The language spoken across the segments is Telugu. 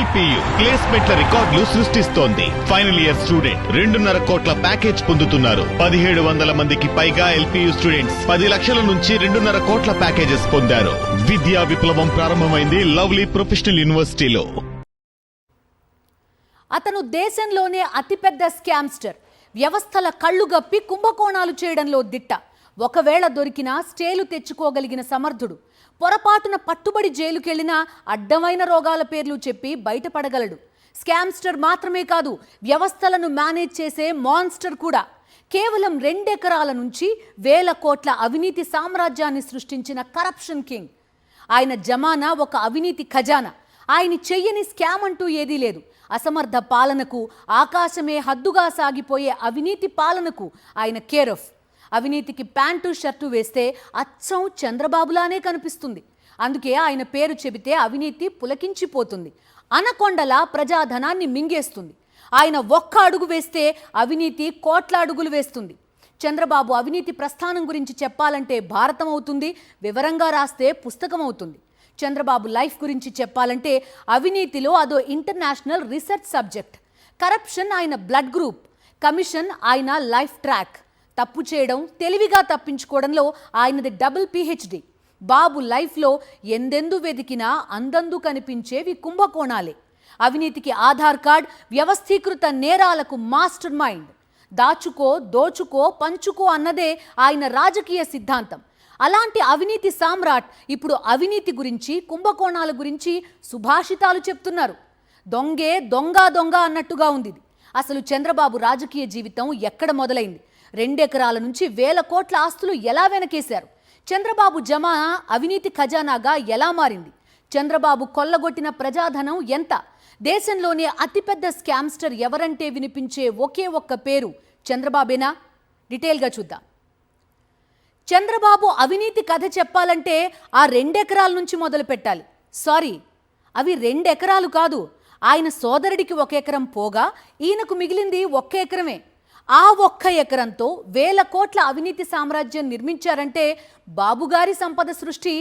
ఎల్పియు ప్లేస్మెంట్ల రికార్డులు సృష్టిస్తోంది. ఫైనల్ ఇయర్ స్టూడెంట్ 2.5 కోట్ల ప్యాకేజ్ పొందుతున్నారు. 1700 మందికి పైగా ఎల్పియు స్టూడెంట్స్ 10 లక్షల నుంచి 2.5 కోట్ల ప్యాకేజెస్ పొందారు. విద్యా విప్లవం ప్రారంభమైంది లవ్లీ ప్రొఫెషనల్ యూనివర్సిటీలో. అతను దేశంలోనే అతిపెద్ద స్కామ్స్టర్. వ్యవస్థల కళ్ళు గప్పి కుంభకోణాలు చేయడంలో దిట్ట. ఒకవేళ దొరికినా స్టేలు తెచ్చుకోగలిగిన సమర్థుడు. పొరపాటున పట్టుబడి జైలుకెళ్లినా అడ్డమైన రోగాల పేర్లు చెప్పి బయటపడగలడు. స్కామ్స్టర్ మాత్రమే కాదు, వ్యవస్థలను మేనేజ్ చేసే మాన్స్టర్ కూడా. కేవలం 2 ఎకరాల నుంచి 1000 కోట్ల అవినీతి సామ్రాజ్యాన్ని సృష్టించిన కరప్షన్ కింగ్. ఆయన జమానా ఒక అవినీతి ఖజానా. ఆయన చెయ్యని స్కామ్ అంటూ ఏదీ లేదు. అసమర్థ పాలనకు, ఆకాశమే హద్దుగా సాగిపోయే అవినీతి పాలనకు ఆయన కేర్ ఆఫ్. అవినీతికి ప్యాంటు షర్టు వేస్తే అచ్చం చంద్రబాబులానే కనిపిస్తుంది. అందుకే ఆయన పేరు చెబితే అవినీతి పులకించిపోతుంది. అనకొండలా ప్రజాధనాన్ని మింగేస్తుంది. ఆయన ఒక్క అడుగు వేస్తే అవినీతి కోట్ల అడుగులు వేస్తుంది. చంద్రబాబు అవినీతి ప్రస్థానం గురించి చెప్పాలంటే భారతం అవుతుంది, వివరంగా రాస్తే పుస్తకం అవుతుంది. చంద్రబాబు లైఫ్ గురించి చెప్పాలంటే అవినీతిలో అదో ఇంటర్నేషనల్ రీసెర్చ్ సబ్జెక్ట్. కరప్షన్ ఆయన బ్లడ్ గ్రూప్, కమిషన్ ఆయన లైఫ్ ట్రాక్. తప్పు చేయడం, తెలివిగా తప్పించుకోవడంలో ఆయనది డబుల్ PhD. బాబు లైఫ్లో ఎందెందు వెతికినా అందందు కనిపించేవి కుంభకోణాలే. అవినీతికి ఆధార్ కార్డ్, వ్యవస్థీకృత నేరాలకు మాస్టర్ మైండ్. దాచుకో, దోచుకో, పంచుకో అన్నదే ఆయన రాజకీయ సిద్ధాంతం. అలాంటి అవినీతి సామ్రాట్ ఇప్పుడు అవినీతి గురించి, కుంభకోణాల గురించి సుభాషితాలు చెప్తున్నారు. దొంగే దొంగ దొంగ అన్నట్టుగా ఉంది. అసలు చంద్రబాబు రాజకీయ జీవితం ఎక్కడ మొదలైంది? 2 ఎకరాల నుంచి 1000 కోట్ల ఆస్తులు ఎలా వెనకేశారు? చంద్రబాబు జమానా అవినీతి ఖజానాగా ఎలా మారింది? చంద్రబాబు కొల్లగొట్టిన ప్రజాధనం ఎంత? దేశంలోనే అతిపెద్ద స్కామ్స్టర్ ఎవరంటే వినిపించే ఒకే ఒక్క పేరు చంద్రబాబేనా? డీటెయిల్గా చూద్దాం. చంద్రబాబు అవినీతి కథ చెప్పాలంటే ఆ 2 ఎకరాల నుంచి మొదలు పెట్టాలి. సారీ, అవి 2 ఎకరాలు కాదు. ఆయన సోదరుడికి 1 ఎకరం పోగా ఈయనకు మిగిలింది 1 ఎకరమే. ఆ 1 ఎకరంతో 1000 కోట్ల అవినీతి సామ్రాజ్యం నిర్మించారంటే బాబుగారి సంపద సృష్టి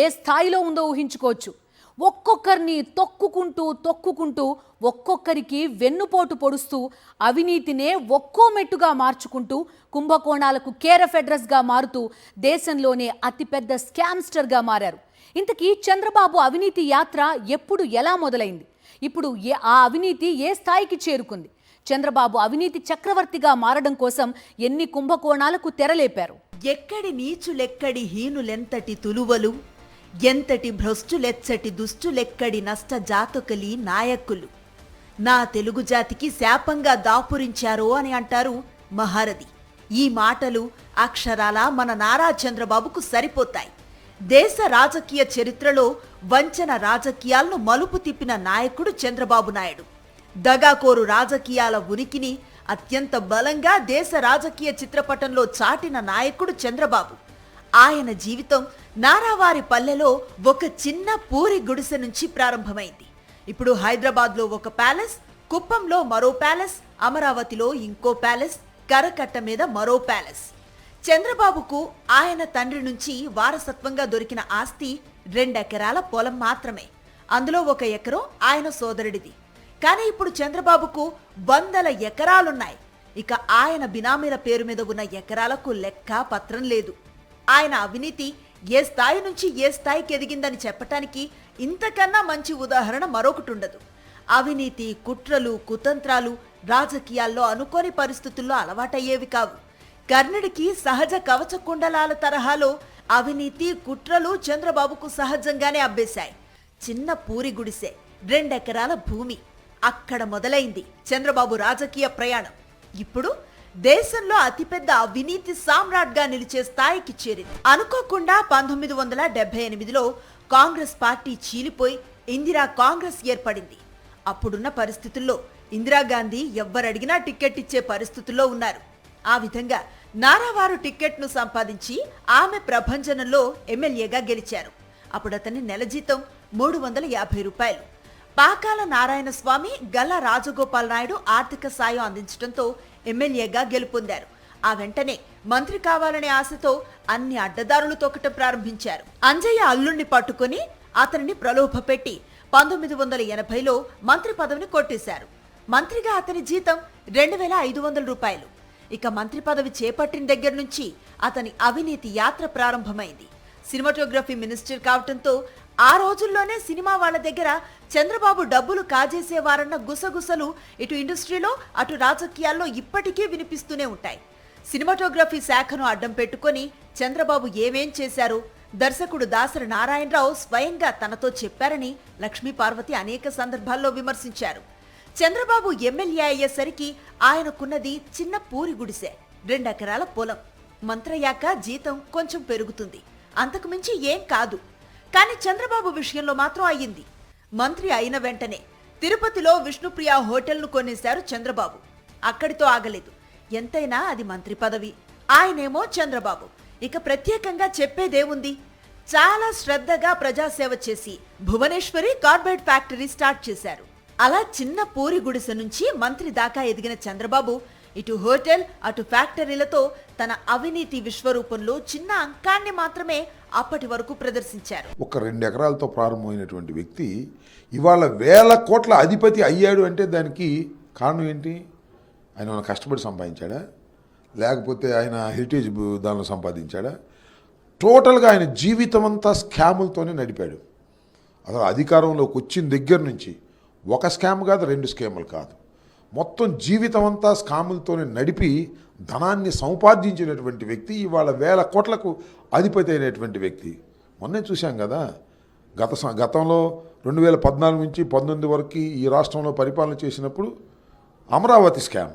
ఏ స్థాయిలో ఉందో ఊహించుకోవచ్చు. ఒక్కొక్కరిని తొక్కుకుంటూ ఒక్కొక్కరికి వెన్నుపోటు పొడుస్తూ అవినీతినే ఒక్కో మెట్టుగా మార్చుకుంటూ కుంభకోణాలకు కేర్ ఆఫ్ అడ్రస్గా మారుతూ దేశంలోనే అతిపెద్ద స్కామ్స్టర్గా మారారు. ఇంతకీ చంద్రబాబు అవినీతి యాత్ర ఎప్పుడు, ఎలా మొదలైంది? ఇప్పుడు ఆ అవినీతి ఏ స్థాయికి చేరుకుంది? చంద్రబాబు అవినీతి చక్రవర్తిగా మారడం కోసం ఎన్ని కుంభకోణాలకు తెరలేపారు? ఎక్కడి నీచులెక్కడి హీనులెంతటి తులువలు, ఎంతటి భ్రష్టులెచ్చటి దుష్టులెక్కడి నష్ట జాతకులి నాయకులు, నా తెలుగు జాతికి శాపంగా దాపురించారో అని అంటారు మహారథి. ఈ మాటలు అక్షరాల మన నారా చంద్రబాబుకు సరిపోతాయి. దేశ రాజకీయ చరిత్రలో వంచన రాజకీయాలను మలుపు తిప్పిన నాయకుడు చంద్రబాబు నాయుడు. దగాకోరు రాజకీయాల ఉనికిని అత్యంత బలంగా దేశ రాజకీయ చిత్రపటంలో చాటిన నాయకుడు చంద్రబాబు. ఆయన జీవితం నారావారి పల్లెలో ఒక చిన్న పూరి గుడిసె నుంచి ప్రారంభమైంది. ఇప్పుడు హైదరాబాద్లో ఒక ప్యాలెస్, కుప్పంలో మరో ప్యాలెస్, అమరావతిలో ఇంకో ప్యాలెస్, కరకట్ట మీద మరో ప్యాలెస్. చంద్రబాబుకు ఆయన తండ్రి నుంచి వారసత్వంగా దొరికిన ఆస్తి 2 ఎకరాల పొలం మాత్రమే. అందులో 1 ఎకరం ఆయన సోదరుడిది. కానీ ఇప్పుడు చంద్రబాబుకు 100 ఎకరాలున్నాయి. ఇక ఆయన బినామీల పేరు మీద ఉన్న ఎకరాలకు లెక్క పత్రం లేదు. ఆయన అవినీతి ఏ స్థాయి నుంచి ఏ స్థాయికి ఎదిగిందని చెప్పటానికి ఇంతకన్నా మంచి ఉదాహరణ మరొకటి ఉండదు. అవినీతి, కుట్రలు, కుతంత్రాలు రాజకీయాల్లో అనుకోని పరిస్థితుల్లో అలవాటయ్యేవి కావు. కర్ణుడికి సహజ కవచ కుండలాల తరహాలో అవినీతి, కుట్రలు చంద్రబాబుకు సహజంగానే అబ్బేశాయి. చిన్న పూరి గుడిసె, 2 ఎకరాల భూమి, అక్కడ మొదలైంది చంద్రబాబు రాజకీయ ప్రయాణం. ఇప్పుడు దేశంలో అతిపెద్ద అవినీతి సామ్రాట్గా నిలిచే స్థాయికి చేరింది. అనుకోకుండా 1978లో కాంగ్రెస్ పార్టీ చీలిపోయి ఇందిరా కాంగ్రెస్ ఏర్పడింది. అప్పుడున్న పరిస్థితుల్లో ఇందిరాగాంధీ ఎవ్వరడిగినా టికెట్ ఇచ్చే పరిస్థితుల్లో ఉన్నారు. ఆ విధంగా నారావారు టికెట్ను సంపాదించి ఆమె ప్రభంజనంలో ఎమ్మెల్యేగా గెలిచారు. అప్పుడు అతని నెల జీతం 350 రూపాయలు. పాకాల నారాయణ స్వామి, గల్లా రాజగోపాల్ నాయుడు ఆర్థిక సాయం అందించడంతో ఎమ్మెల్యేగా గెలుపొందారు. ఆ వెంటనే మంత్రి కావాలనే ఆశతో అన్ని అడ్డదారులు తొక్కటం ప్రారంభించారు. అంజయ్య అల్లుణ్ణి పట్టుకుని అతనిని ప్రలోభపెట్టి 1980లో మంత్రి పదవిని కొట్టేశారు. మంత్రిగా అతని జీతం 2,500 రూపాయలు. ఇక మంత్రి పదవి చేపట్టిన దగ్గర నుంచి అతని అవినీతి యాత్ర ప్రారంభమైంది. సినిమాటోగ్రఫీ మినిస్టర్ కావటంతో ఆ రోజుల్లోనే సినిమా వాళ్ల దగ్గర చంద్రబాబు డబ్బులు కాజేసేవారన్న గుసగుసలు ఇటు ఇండస్ట్రీలో అటు రాజకీయాల్లో ఇప్పటికీ వినిపిస్తూనే ఉంటాయి. సినిమాటోగ్రఫీ శాఖను అడ్డం పెట్టుకొని చంద్రబాబు ఏమేం చేశారు దర్శకుడు దాసరి నారాయణరావు స్వయంగా తనతో చెప్పారని లక్ష్మీ పార్వతి అనేక సందర్భాల్లో విమర్శించారు. చంద్రబాబు ఎమ్మెల్యే అయ్యేసరికి ఆయనకున్నది చిన్న పూరి గుడిసె, 2 ఎకరాల పొలం. మంత్రయ్యాక జీతం కొంచెం పెరుగుతుంది, అంతకు మించి ఏం కాదు. కానీ చంద్రబాబు విషయంలో మాత్రం అయ్యింది. మంత్రి అయిన వెంటనే తిరుపతిలో విష్ణుప్రియ హోటల్ను కొనేశారు చంద్రబాబు. అక్కడితో ఆగలేదు. ఎంతైనా అది మంత్రి పదవి, ఆయనేమో చంద్రబాబు. ఇక ప్రత్యేకంగా చెప్పేదేముంది? చాలా శ్రద్ధగా ప్రజాసేవ చేసి భువనేశ్వరి కార్బైడ్ ఫ్యాక్టరీ స్టార్ట్ చేశారు. అలా చిన్న పూరి గుడిసె నుంచి మంత్రి దాకా ఎదిగిన చంద్రబాబు ఇటు హోటల్ అటు ఫ్యాక్టరీలతో తన అవినీతి విశ్వరూపంలో చిన్న అంకాన్ని మాత్రమే అప్పటి వరకు ప్రదర్శించారు. ఒక 2 ఎకరాలతో ప్రారంభమైనటువంటి వ్యక్తి ఇవాళ 1000 కోట్ల అధిపతి అయ్యాడు అంటే దానికి కారణం ఏంటి? ఆయన కష్టపడి సంపాదించాడా, లేకపోతే ఆయన హెరిటేజ్ దానిలో సంపాదించాడా? టోటల్గా ఆయన జీవితం అంతా స్కాములతోనే నడిపాడు. అసలు అధికారంలోకి వచ్చిన దగ్గర నుంచి ఒక స్కామ్ కాదు, 2 స్కాములు కాదు, మొత్తం జీవితం అంతా స్కాములతోనే నడిపి ధనాన్ని సంపాదించినటువంటి వ్యక్తి ఇవాళ 1000 కోట్లకు అధిపతి అయినటువంటి వ్యక్తి. మొన్నే చూశాం కదా, గతంలో 2014 నుంచి 19 వరకు ఈ రాష్ట్రంలో పరిపాలన చేసినప్పుడు అమరావతి స్కామ్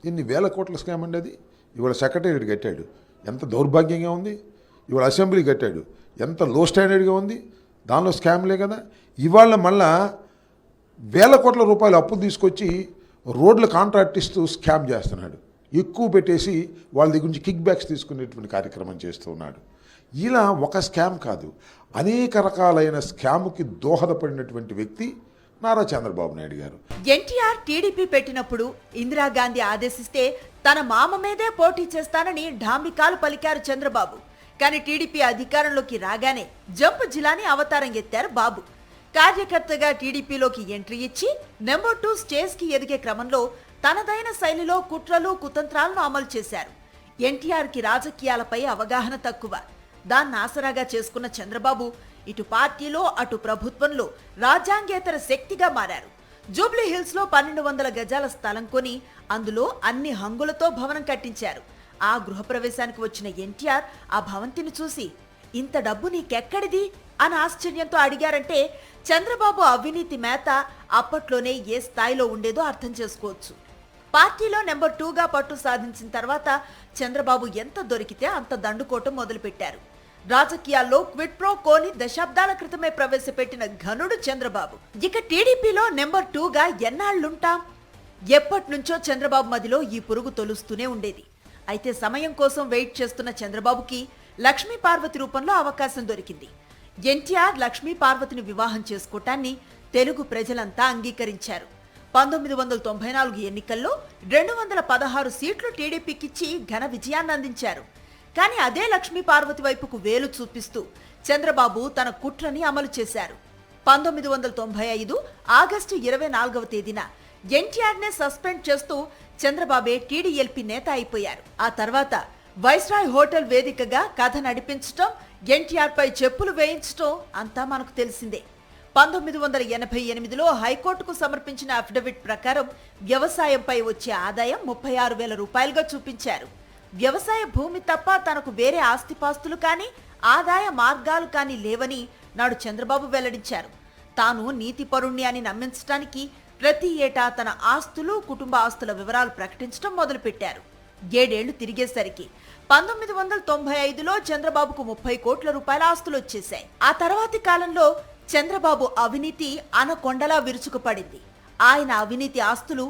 ఎన్ని 1000 కోట్ల స్కామ్ అండి అది. ఇవాళ సెక్రటేరియట్ కట్టాడు, ఎంత దౌర్భాగ్యంగా ఉంది. ఇవాళ అసెంబ్లీ కట్టాడు, ఎంత లో స్టాండర్డ్గా ఉంది. దానిలో స్కామ్లే కదా. ఇవాళ మళ్ళా 1000 కోట్ల రూపాయలు అప్పు తీసుకొచ్చి రోడ్ల కాంట్రాక్ట్ ఇస్తూ స్కామ్ చేస్తున్నాడు. ఎక్కువ పెట్టేసి వాళ్ళ దగ్గర నుంచి కిక్ బ్యాక్స్ తీసుకునేటువంటి కార్యక్రమం చేస్తూ ఉన్నాడు. ఇలా ఒక స్కామ్ కాదు, అనేక రకాలైన స్కామ్కి దోహదపడినటువంటి వ్యక్తి నారా చంద్రబాబు నాయుడు గారు. ఎన్టీఆర్ టీడీపీ పెట్టినప్పుడు ఇందిరాగాంధీ ఆదేశిస్తే తన మామ మీదే పోటీ చేస్తానని ఢాంబికాలు పలికారు చంద్రబాబు. కానీ టీడీపీ అధికారంలోకి రాగానే జంప్ జిలాని అవతారం ఎత్తారు బాబు. కార్యకర్తగా టీడీపీలోకి ఎంట్రీ ఇచ్చి నెంబర్ 2 స్టేజ్కి ఎదిగే క్రమంలో తనదైన శైలిలో కుట్రలు కుతంత్రాలను అమలు చేశారు. ఎన్టీఆర్కి రాజకీయాలపై అవగాహన తక్కువ. దాన్ని ఆసరాగా చేసుకున్న చంద్రబాబు ఇటు పార్టీలో అటు ప్రభుత్వంలో రాజ్యాంగేతర శక్తిగా మారారు. జూబ్లీ హిల్స్ లో 1200 గజాల స్థలం కొని అందులో అన్ని హంగులతో భవనం కట్టించారు. ఆ గృహప్రవేశానికి వచ్చిన ఎన్టీఆర్ ఆ భవంతిని చూసి ఇంత డబ్బు నీకెక్కడిది అని ఆశ్చర్యంతో అడిగారంటే చంద్రబాబు అవినీతి మేత అప్పట్లోనే ఏ స్థాయిలో ఉండేదో అర్థం చేసుకోవచ్చు. పార్టీలో నెంబర్ 2గా పట్టు సాధించిన తర్వాత చంద్రబాబు ఎంత దొరికితే అంత దండుకోవటం మొదలుపెట్టారు. రాజకీయాల్లో క్విడ్ ప్రో కోని దశాబ్దాల క్రితమే ప్రవేశపెట్టిన ఘనుడు చంద్రబాబు. ఇక టీడీపీలో నెంబర్ 2గా ఎన్నాళ్లుంటాం? ఎప్పటి నుంచో చంద్రబాబు మదిలో ఈ పురుగు తొలుస్తూనే ఉండేది. అయితే సమయం కోసం వెయిట్ చేస్తున్న చంద్రబాబుకి లక్ష్మీ పార్వతి రూపంలో అవకాశం దొరికింది. ఎన్టీఆర్ లక్ష్మీ పార్వతిని వివాహం చేసుకోవటాన్ని తెలుగు ప్రజలంతా అంగీకరించారు. 1994 ఎన్నికల్లో 216 సీట్లు టీడీపీకిచ్చి ఘన విజయాన్ని అందించారు. కానీ అదే లక్ష్మీ పార్వతి వైపుకు వేలు చూపిస్తూ చంద్రబాబు తన కుట్రని అమలు చేశారు. 1995 ఆగస్టు 24వ తేదీన ఎన్టీఆర్నే సస్పెండ్ చేస్తూ చంద్రబాబే టీడీఎల్పీ నేత అయిపోయారు. ఆ తర్వాత వైస్రాయ్ హోటల్ వేదికగా కథ నడిపించటం, ఎన్టీఆర్ పై చెప్పులు వేయించటం అంతా మనకు తెలిసిందే. 1988లో హైకోర్టుకు సమర్పించిన అఫిడవిట్ ప్రకారం వ్యవసాయంపై వచ్చే ఆదాయం 36,000 రూపాయలుగా చూపించారు. వ్యవసాయ భూమి తప్ప తనకు వేరే ఆస్తిపాస్తులు కానీ ఆదాయ మార్గాలు కానీ లేవని నాడు చంద్రబాబు వెల్లడించారు. తాను నీతిపరుణ్ణి అని నమ్మించడానికి ప్రతి ఏటా తన ఆస్తులు కుటుంబ ఆస్తుల వివరాలు ప్రకటించడం మొదలుపెట్టారు. 7 ఏళ్లు తిరిగేసరికి 1995లో చంద్రబాబుకు 30 కోట్ల రూపాయల ఆస్తులు వచ్చేశాయి. ఆ తర్వాతి కాలంలో చంద్రబాబు అవినీతి అనకొండలా విరుచుకుపడింది. ఆయన అవినీతి ఆస్తులు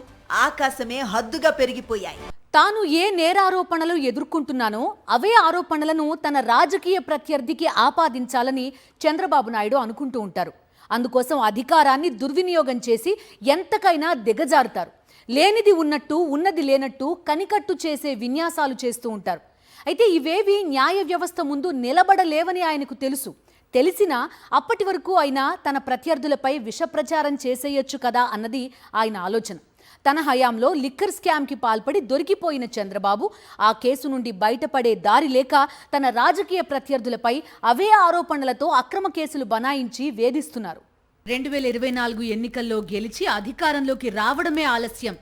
ఆకాశమే హద్దుగా పెరిగిపోయాయి. తాను ఏ నేరారోపణలు ఎదుర్కొంటున్నానో అవే ఆరోపణలను తన రాజకీయ ప్రత్యర్థికి ఆపాదించాలని చంద్రబాబు నాయుడు అనుకుంటూ ఉంటారు. అందుకోసం అధికారాన్ని దుర్వినియోగం చేసి ఎంతకైనా దిగజారుతారు. లేనిది ఉన్నట్టు ఉన్నది లేనట్టు కనికట్టు చేసే విన్యాసాలు చేస్తూ ఉంటారు. అయితే ఇవేవి న్యాయ వ్యవస్థ ముందు నిలబడలేవని ఆయనకు తెలుసు. తెలిసినా అప్పటి వరకు ఆయన తన ప్రత్యర్థులపై విషప్రచారం చేసేయొచ్చు కదా అన్నది ఆయన ఆలోచన. తన హయాంలో లిక్కర్ స్కామ్కి పాల్పడి దొరికిపోయిన చంద్రబాబు ఆ కేసు నుండి బయటపడే దారి లేక తన రాజకీయ ప్రత్యర్థులపై అవే ఆరోపణలతో అక్రమ కేసులు బనాయించి వేధిస్తున్నారు. 2024 ఎన్నికల్లో గెలిచి అధికారంలోకి రావడమే ఆలస్యం.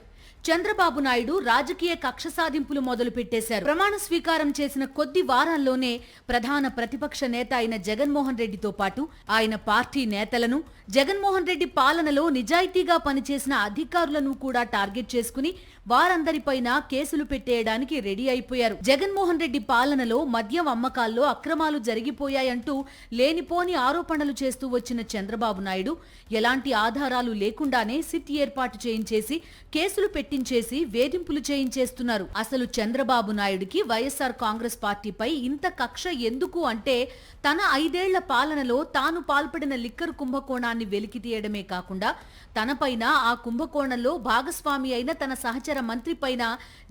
చంద్రబాబు నాయుడు రాజకీయ కక్ష సాధింపులు మొదలు పెట్టేశారు. ప్రమాణ స్వీకారం చేసిన కొద్ది వారాల్లోనే ప్రధాన ప్రతిపక్ష నేత అయిన జగన్మోహన్ రెడ్డితో పాటు ఆయన పార్టీ నేతలను, జగన్మోహన్ రెడ్డి పాలనలో నిజాయితీగా పనిచేసిన అధికారులను కూడా టార్గెట్ చేసుకుని వారందరిపైన కేసులు పెట్టేయడానికి రెడీ అయిపోయారు. జగన్మోహన్ రెడ్డి పాలనలో మద్యం అమ్మకాల్లో అక్రమాలు జరిగిపోయాయంటూ లేనిపోని ఆరోపణలు చేస్తూ వచ్చిన చంద్రబాబు నాయుడు ఎలాంటి ఆధారాలు లేకుండానే సిట్ ఏర్పాటు చేయించేసి కేసులు పెట్టించేసి వేధింపులు చేయించేస్తున్నారు. అసలు చంద్రబాబు నాయుడికి వైఎస్ఆర్ కాంగ్రెస్ పార్టీపై ఇంత కక్ష ఎందుకు అంటే తన 5 ఏళ్ల పాలనలో తాను పాల్పడిన లిక్కర్ కుంభకోణాన్ని వెలికి తీయడమే కాకుండా తనపైన ఆ కుంభకోణంలో భాగస్వామి అయిన తన సహచర మంత్రి పైన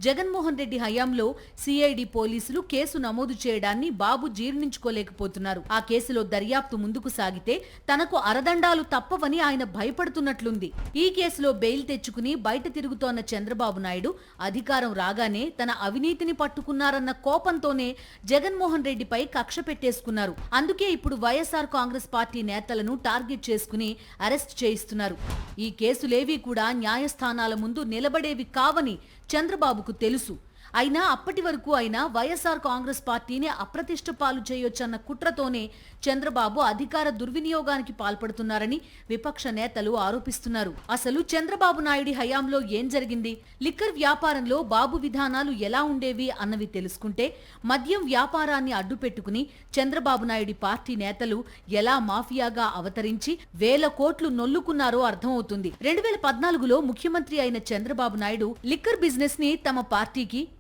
జగన్మోహన్ రెడ్డి హయాంలో సిఐడి పోలీసులు కేసు నమోదు చేయడాన్ని బాబు జీర్ణించుకోలేకపోతున్నారు. ఆ కేసులో దర్యాప్తు ముందుకు సాగితే తనకు అరదండాలు తప్పవని ఆయన భయపడుతున్నట్లుంది. ఈ కేసులో బెయిల్ తెచ్చుకుని బయట తిరుగుతోన్న చంద్రబాబు నాయుడు అధికారం రాగానే తన అవినీతిని పట్టుకున్నారన్న కోపంతోనే జగన్మోహన్ రెడ్డిపై కక్ష పెట్టేసుకున్నారు. అందుకే ఇప్పుడు వైఎస్ఆర్ కాంగ్రెస్ పార్టీ నేతలను టార్గెట్ చేసుకుని అరెస్ట్ చేయిస్తున్నారు. ఈ కేసులేవీ కూడా న్యాయస్థానాల ముందు నిలబడేవి కావని చంద్రబాబుకు తెలుసు. అయినా అప్పటి వరకు ఆయన వైఎస్ఆర్ కాంగ్రెస్ పార్టీని అప్రతిష్ట పాలు చేయొచ్చన్న కుట్రతోనే చంద్రబాబు అధికార దుర్వినియోగానికి పాల్పడుతున్నారని విపక్ష నేతలు ఆరోపిస్తున్నారు. అసలు చంద్రబాబు నాయుడి హయాంలో ఏం జరిగింది, లిక్కర్ వ్యాపారంలో బాబు విధానాలు ఎలా ఉండేవి అన్నవి తెలుసుకుంటే మద్యం వ్యాపారాన్ని అడ్డుపెట్టుకుని చంద్రబాబు నాయుడి పార్టీ నేతలు ఎలా మాఫియాగా అవతరించి వేల కోట్లు నొల్లుకున్నారో అర్థమవుతుంది. 2014లో ముఖ్యమంత్రి అయిన చంద్రబాబు నాయుడు లిక్కర్ బిజినెస్ ని తమ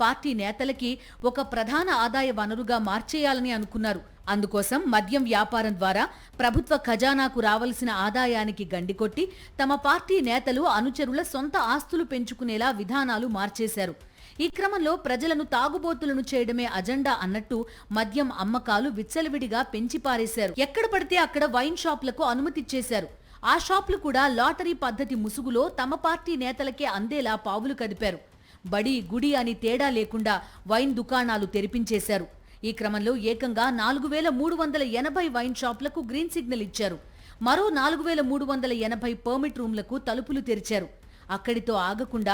పార్టీ నేతలకి ఒక ప్రధాన ఆదాయ వనరుగా మార్చేయాలని అనుకున్నారు. అందుకోసం మద్యం వ్యాపారం ద్వారా ప్రభుత్వ ఖజానాకు రావలసిన ఆదాయానికి గండికొట్టి తమ పార్టీ నేతలు అనుచరుల సొంత ఆస్తులు పెంచుకునేలా విధానాలు మార్చేశారు. ఈ క్రమంలో ప్రజలను తాగుబోతులను చేయడమే అజెండా అన్నట్టు మద్యం అమ్మకాలు విచ్చలవిడిగా పెంచిపారేశారు. ఎక్కడ పడితే అక్కడ వైన్ షాపులకు అనుమతిచ్చేశారు. ఆ షాపులు కూడా లాటరీ పద్ధతి ముసుగులో తమ పార్టీ నేతలకే అందేలా పావులు కదిపారు. బడి గుడి అని తేడా లేకుండా వైన్ దుకాణాలు తెరిపించేశారు. ఈ క్రమంలో ఏకంగా 4380 వైన్ షాపులకు గ్రీన్ సిగ్నల్ ఇచ్చారు. మరో 4380 పర్మిట్ రూమ్లకు తలుపులు తెరిచారు. అక్కడితో ఆగకుండా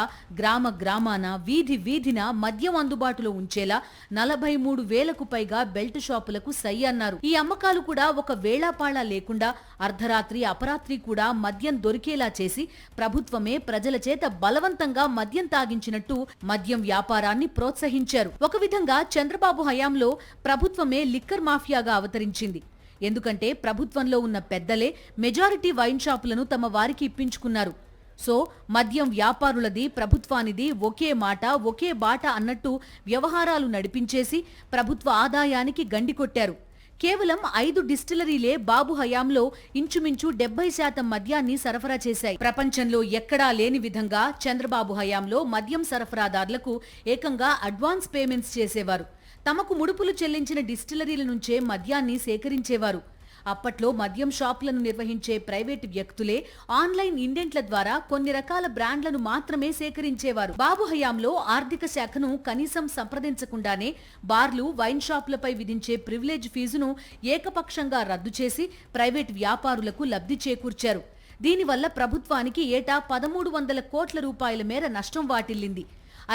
గ్రామాన వీధిన మద్యం అందుబాటులో ఉంచేలా 43,000కు పైగా బెల్ట్ షాపులకు సై అన్నారు. ఈ అమ్మకాలు కూడా ఒక వేళాపాళా లేకుండా అర్ధరాత్రి అపరాత్రి కూడా మద్యం దొరికేలా చేసి ప్రభుత్వమే ప్రజల చేత బలవంతంగా మద్యం తాగించినట్టు మద్యం వ్యాపారాన్ని ప్రోత్సహించారు. ఒక విధంగా చంద్రబాబు హయాంలో ప్రభుత్వమే లిక్కర్ మాఫియాగా అవతరించింది. ఎందుకంటే ప్రభుత్వంలో ఉన్న పెద్దలే మెజారిటీ వైన్ షాపులను తమ వారికి ఇప్పించుకున్నారు. సో మద్యం వ్యాపారులది ప్రభుత్వానిది ఒకే మాట ఒకే బాట అన్నట్టు వ్యవహారాలు నడిపించేసి ప్రభుత్వ ఆదాయానికి గండికొట్టారు. కేవలం 5 డిస్టిలరీలే బాబు హయాంలో ఇంచుమించు 70% మద్యాన్ని సరఫరా చేశాయి. ప్రపంచంలో ఎక్కడా లేని విధంగా చంద్రబాబు హయాంలో మద్యం సరఫరాదారులకు ఏకంగా అడ్వాన్స్ పేమెంట్స్ చేసేవారు. తమకు ముడుపులు చెల్లించిన డిస్టిలరీల నుంచే మద్యాన్ని సేకరించేవారు. అప్పట్లో మద్యం షాపులను నిర్వహించే ప్రైవేటు వ్యక్తులే ఆన్లైన్ ఇండెంట్ల ద్వారా కొన్ని రకాల బ్రాండ్లను మాత్రమే సేకరించేవారు. బాబు హయాంలో ఆర్థిక శాఖను కనీసం సంప్రదించకుండానే బార్లు, వైన్ షాపులపై విధించే ప్రివిలేజ్ ఫీజును ఏకపక్షంగా రద్దు చేసి ప్రైవేటు వ్యాపారులకు లబ్ధి చేకూర్చారు. దీనివల్ల ప్రభుత్వానికి ఏటా 1300 కోట్ల రూపాయల మేర నష్టం వాటిల్లింది.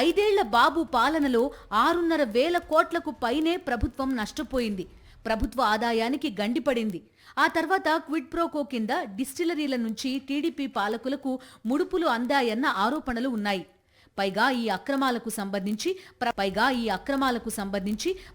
5 ఏళ్ల బాబు పాలనలో 6,500 కోట్లకు పైనే ప్రభుత్వం నష్టపోయింది. ప్రభుత్వ ఆదాయానికి గండిపడింది. ఆ తర్వాత క్విడ్ ప్రోకో కింద డిస్టిలరీల నుంచి టీడీపీ పాలకులకు ముడుపులు అందాయన్న ఆరోపణలు ఉన్నాయి. పైగా ఈ అక్రమాలకు సంబంధించి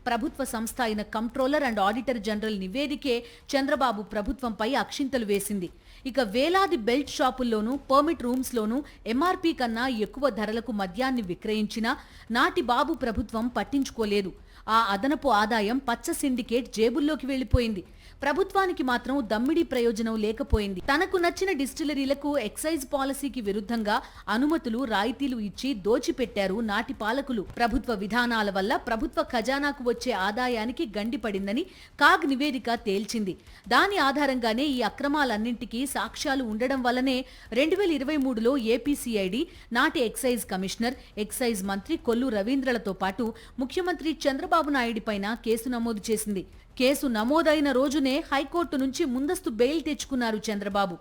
ప్రభుత్వ సంస్థ అయిన కంట్రోలర్ అండ్ ఆడిటర్ జనరల్ నివేదికే చంద్రబాబు ప్రభుత్వంపై అక్షింతలు వేసింది. ఇక వేలాది బెల్ట్ షాపుల్లోనూ పర్మిట్ రూమ్స్లోనూ ఎంఆర్పీ కన్నా ఎక్కువ ధరలకు మద్యాన్ని విక్రయించినా నాటి బాబు ప్రభుత్వం పట్టించుకోలేదు. ఆ అదనపు ఆదాయం పచ్చ సిండికేట్ జేబుల్లోకి వెళ్లిపోయింది. ప్రభుత్వానికి మాత్రం దమ్మిడి ప్రయోజనం లేకపోయింది. తనకు నచ్చిన డిస్టిలరీలకు ఎక్సైజ్ పాలసీకి విరుద్ధంగా అనుమతులు, రాయితీలు ఇచ్చి దోచిపెట్టారు నాటి పాలకులు. ప్రభుత్వ విధానాల వల్ల ప్రభుత్వ ఖజానాకు వచ్చే ఆదాయానికి గండిపడిందని కాగ్ నివేదిక తేల్చింది. దాని ఆధారంగానే ఈ అక్రమాలన్నింటికీ సాక్ష్యాలు ఉండడం వల్లనే 2023లో ఏపీసీఐడి, నాటి ఎక్సైజ్ కమిషనర్, ఎక్సైజ్ మంత్రి కొల్లు రవీంద్రలతో పాటు ముఖ్యమంత్రి చంద్రబాబు నాయుడిపైన కేసు నమోదు చేసింది. కేసు నమోదైన రోజునే హైకోర్టు నుంచి ముందస్తు బెయిల్ తెచ్చుకున్నారు చంద్రబాబు.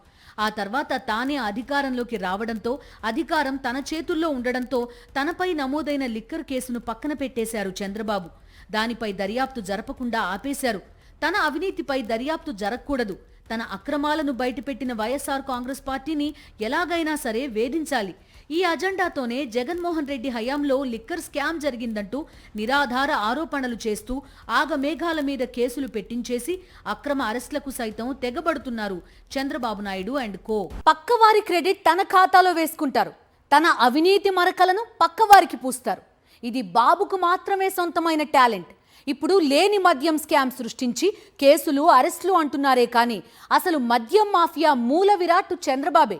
ఆ తర్వాత తానే అధికారంలోకి రావడంతో, అధికారం తన చేతుల్లో ఉండడంతో తనపై నమోదైన లిక్కర్ కేసును పక్కన పెట్టేశారు చంద్రబాబు. దానిపై దర్యాప్తు జరపకుండా ఆపేశారు. తన అవినీతిపై దర్యాప్తు జరగకూడదు, తన అక్రమాలను బయటపెట్టిన వైఎస్ఆర్ కాంగ్రెస్ పార్టీని ఎలాగైనా సరే వేధించాలి. ఈ అజెండాతోనే జగన్మోహన్ రెడ్డి హయాంలో లిక్కర్ స్కామ్ జరిగిందంటూ నిరాధార ఆరోపణలు చేస్తూ ఆగమేఘాల మీద కేసులు పెట్టించేసి అక్రమ అరెస్టులకు సైతం తెగబడుతున్నారు చంద్రబాబు నాయుడు అండ్ కో. పక్కవారి క్రెడిట్ తన ఖాతాలో వేసుకుంటారు, తన అవినీతి మరకలను పక్కవారికి పూస్తారు. ఇది బాబుకు మాత్రమే సొంతమైన టాలెంట్. ఇప్పుడు లేని మద్యం స్కామ్ సృష్టించి కేసులు, అరెస్టులు అంటున్నారే కానీ అసలు మద్యం మాఫియా మూల విరాట్టు చంద్రబాబే.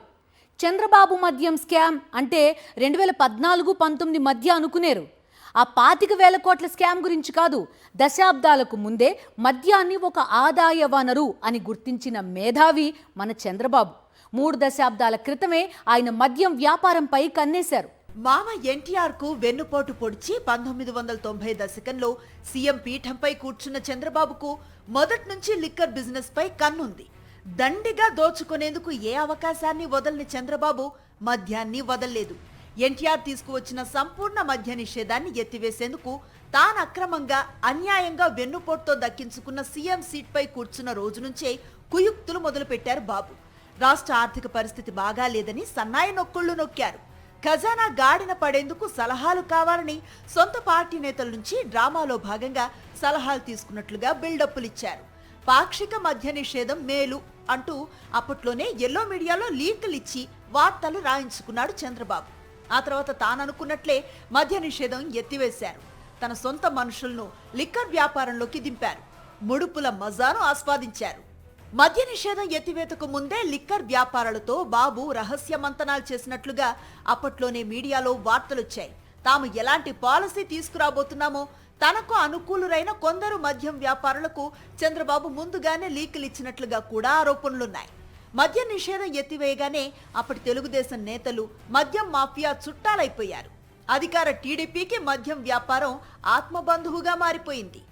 చంద్రబాబు మద్యం స్కామ్ అంటే 2014-19 మధ్య అనుకునేరు. ఆ 25,000 కోట్ల స్కామ్ గురించి కాదు, దశాబ్దాలకు ముందే మద్యాన్ని ఒక ఆదాయ వనరు అని గుర్తించిన మేధావి మన చంద్రబాబు. 3 దశాబ్దాల క్రితమే ఆయన మద్యం వ్యాపారంపై కన్నేశారు. మామ ఎన్టీఆర్ కు వెన్నుపోటు పొడిచి 1990 దశకంలో సీఎం పీఠంపై కూర్చున్న చంద్రబాబుకు మొదటి నుంచి లిక్కర్ బిజినెస్ పై కన్నుంది. దండిగా దోచుకునేందుకు ఏ అవకాశాన్ని వదలని చంద్రబాబు మద్యాన్ని వదల్లేదు. ఎన్టీఆర్ తీసుకువచ్చిన సంపూర్ణ మద్య నిషేధాన్ని ఎత్తివేసేందుకు తాను అక్రమంగా, అన్యాయంగా వెన్నుపోటుతో దక్కించుకున్న సీఎం సీట్ పై కూర్చున్న రోజు నుంచే కుయుక్తులు మొదలుపెట్టారు బాబు. రాష్ట్ర ఆర్థిక పరిస్థితి బాగాలేదని సన్నాయి నొక్కుళ్లు నొక్కారు. ఖజానా గాడిన పడేందుకు సలహాలు కావాలని సొంత పార్టీ నేతల నుంచి డ్రామాలో భాగంగా సలహాలు తీసుకున్నట్లుగా బిల్డప్పులిచ్చారు. పాక్షిక మద్య నిషేధం మేలు అంటూ అప్పట్లోనే ఎల్లో మీడియాలో లీకులు ఇచ్చి వార్తలు రాయించుకున్నాడు చంద్రబాబు. ఆ తర్వాత తాననుకున్నట్లే మద్య నిషేధం ఎత్తివేశారు. తన సొంత మనుషులను లిక్కర్ వ్యాపారంలోకి దింపారు. ముడుపుల మజాను ఆస్వాదించారు. మద్య నిషేధం ఎత్తివేతకు ముందే లిక్కర్ వ్యాపారాలతో బాబు రహస్య మంతనాలు చేసినట్లుగా అప్పట్లోనే మీడియాలో వార్తలొచ్చాయి. తాము ఎలాంటి పాలసీ తీసుకురాబోతున్నామో తనకు అనుకూలురైన కొందరు మద్యం వ్యాపారులకు చంద్రబాబు ముందుగానే లీకులు ఇచ్చినట్లుగా కూడా ఆరోపణలున్నాయి. మద్య నిషేధం ఎత్తివేయగానే అప్పటి తెలుగుదేశం నేతలు మద్యం మాఫియా చుట్టాలైపోయారు. అధికార టీడీపీకి మద్యం వ్యాపారం ఆత్మబంధువుగా మారిపోయింది.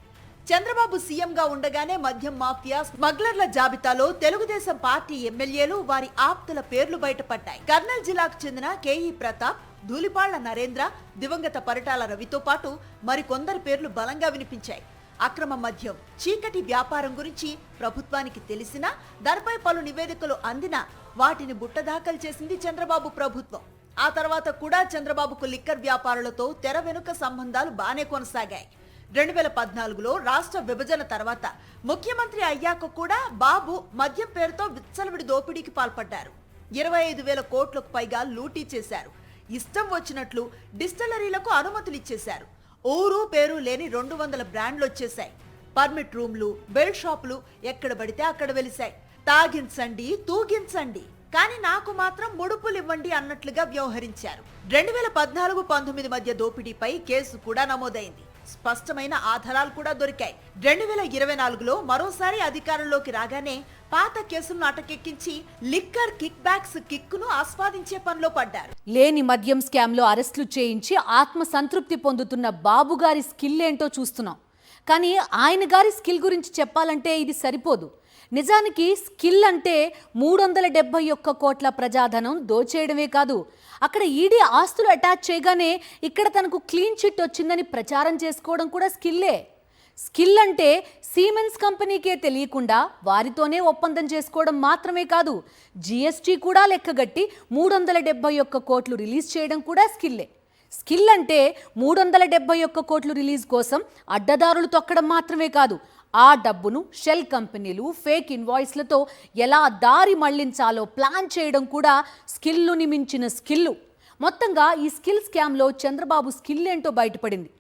చంద్రబాబు సీఎంగా ఉండగానే మద్యం మాఫియా స్మగ్లర్ల జాబితాలో తెలుగుదేశం పార్టీ ఎమ్మెల్యేలు, వారి ఆప్తుల పేర్లు బయటపడ్డాయి. కర్నూలు జిల్లాకు చెందిన కేఈ ప్రతాప్, ధూళిపాళ్ల నరేంద్ర, దివంగత పరిటాల రవితో పాటు మరికొందరి పేర్లు బలంగా వినిపించాయి. అక్రమ మద్యం, చీకటి వ్యాపారం గురించి ప్రభుత్వానికి తెలిసినా, దానిపై పలు నివేదికలు అందినా వాటిని బుట్టదాఖలు చేసింది చంద్రబాబు ప్రభుత్వం. ఆ తర్వాత కూడా చంద్రబాబుకు లిక్కర్ వ్యాపారులతో తెర వెనుక సంబంధాలు బానే కొనసాగాయి. 2014లో రాష్ట్ర విభజన తర్వాత ముఖ్యమంత్రి అయ్యాక కూడా బాబు మద్యం పేరుతో విచ్చలవిడి దోపిడీకి పాల్పడ్డారు. 25,000 కోట్లకు పైగా లూటీ చేశారు. ఇష్టం వచ్చినట్లు డిస్టిలరీలకు అనుమతులు ఇచ్చేశారు. ఊరు పేరు లేని 200 బ్రాండ్లు వచ్చేశాయి. పర్మిట్ రూమ్లు, బెల్ట్ షాపులు ఎక్కడ పడితే అక్కడ వెలిశాయి. తాగించండి, తూగించండి, కానీ నాకు మాత్రం ముడుపులు ఇవ్వండి అన్నట్లుగా వ్యవహరించారు. 2014-19 మధ్య దోపిడీపై కేసు కూడా నమోదైంది. స్పష్టమైన ఆధారాలు కూడా దొరికాయి. 2024లో మరోసారి అధికారంలోకి రాగానే పాత కేసులను అటకెక్కించి లిక్కర్ కిక్ బ్యాక్స్ కిక్కును ఆస్వాదించే పనిలో పడ్డారు. లేని మద్యం స్కామ్లో అరెస్టులు చేయించి ఆత్మ సంతృప్తి పొందుతున్న బాబు గారి స్కిల్ ఏంటో చూస్తున్నాం. కానీ ఆయన గారి స్కిల్ గురించి చెప్పాలంటే ఇది సరిపోదు. నిజానికి స్కిల్ అంటే 371 కోట్ల ప్రజాధనం దోచేయడమే కాదు, అక్కడ ఈడీ ఆస్తులు అటాచ్ చేయగానే ఇక్కడ తనకు క్లీన్ చిట్ వచ్చిందని ప్రచారం చేసుకోవడం కూడా స్కిల్లే. స్కిల్ అంటే సీమెన్స్ కంపెనీకే తెలియకుండా వారితోనే ఒప్పందం చేసుకోవడం మాత్రమే కాదు, జీఎస్టీ కూడా లెక్కగట్టి 371 కోట్లు రిలీజ్ చేయడం కూడా స్కిల్లే. స్కిల్ అంటే 371 కోట్లు రిలీజ్ కోసం అడ్డదారులు తొక్కడం మాత్రమే కాదు, ఆ డబ్బును షెల్ కంపెనీలు, ఫేక్ ఇన్వాయిస్లతో ఎలా దారి మళ్లించాలో ప్లాన్ చేయడం కూడా స్కిల్లుని మించిన స్కిల్లు. మొత్తంగా ఈ స్కిల్ స్కామ్లో చంద్రబాబు స్కిల్ ఏంటో బయటపడింది.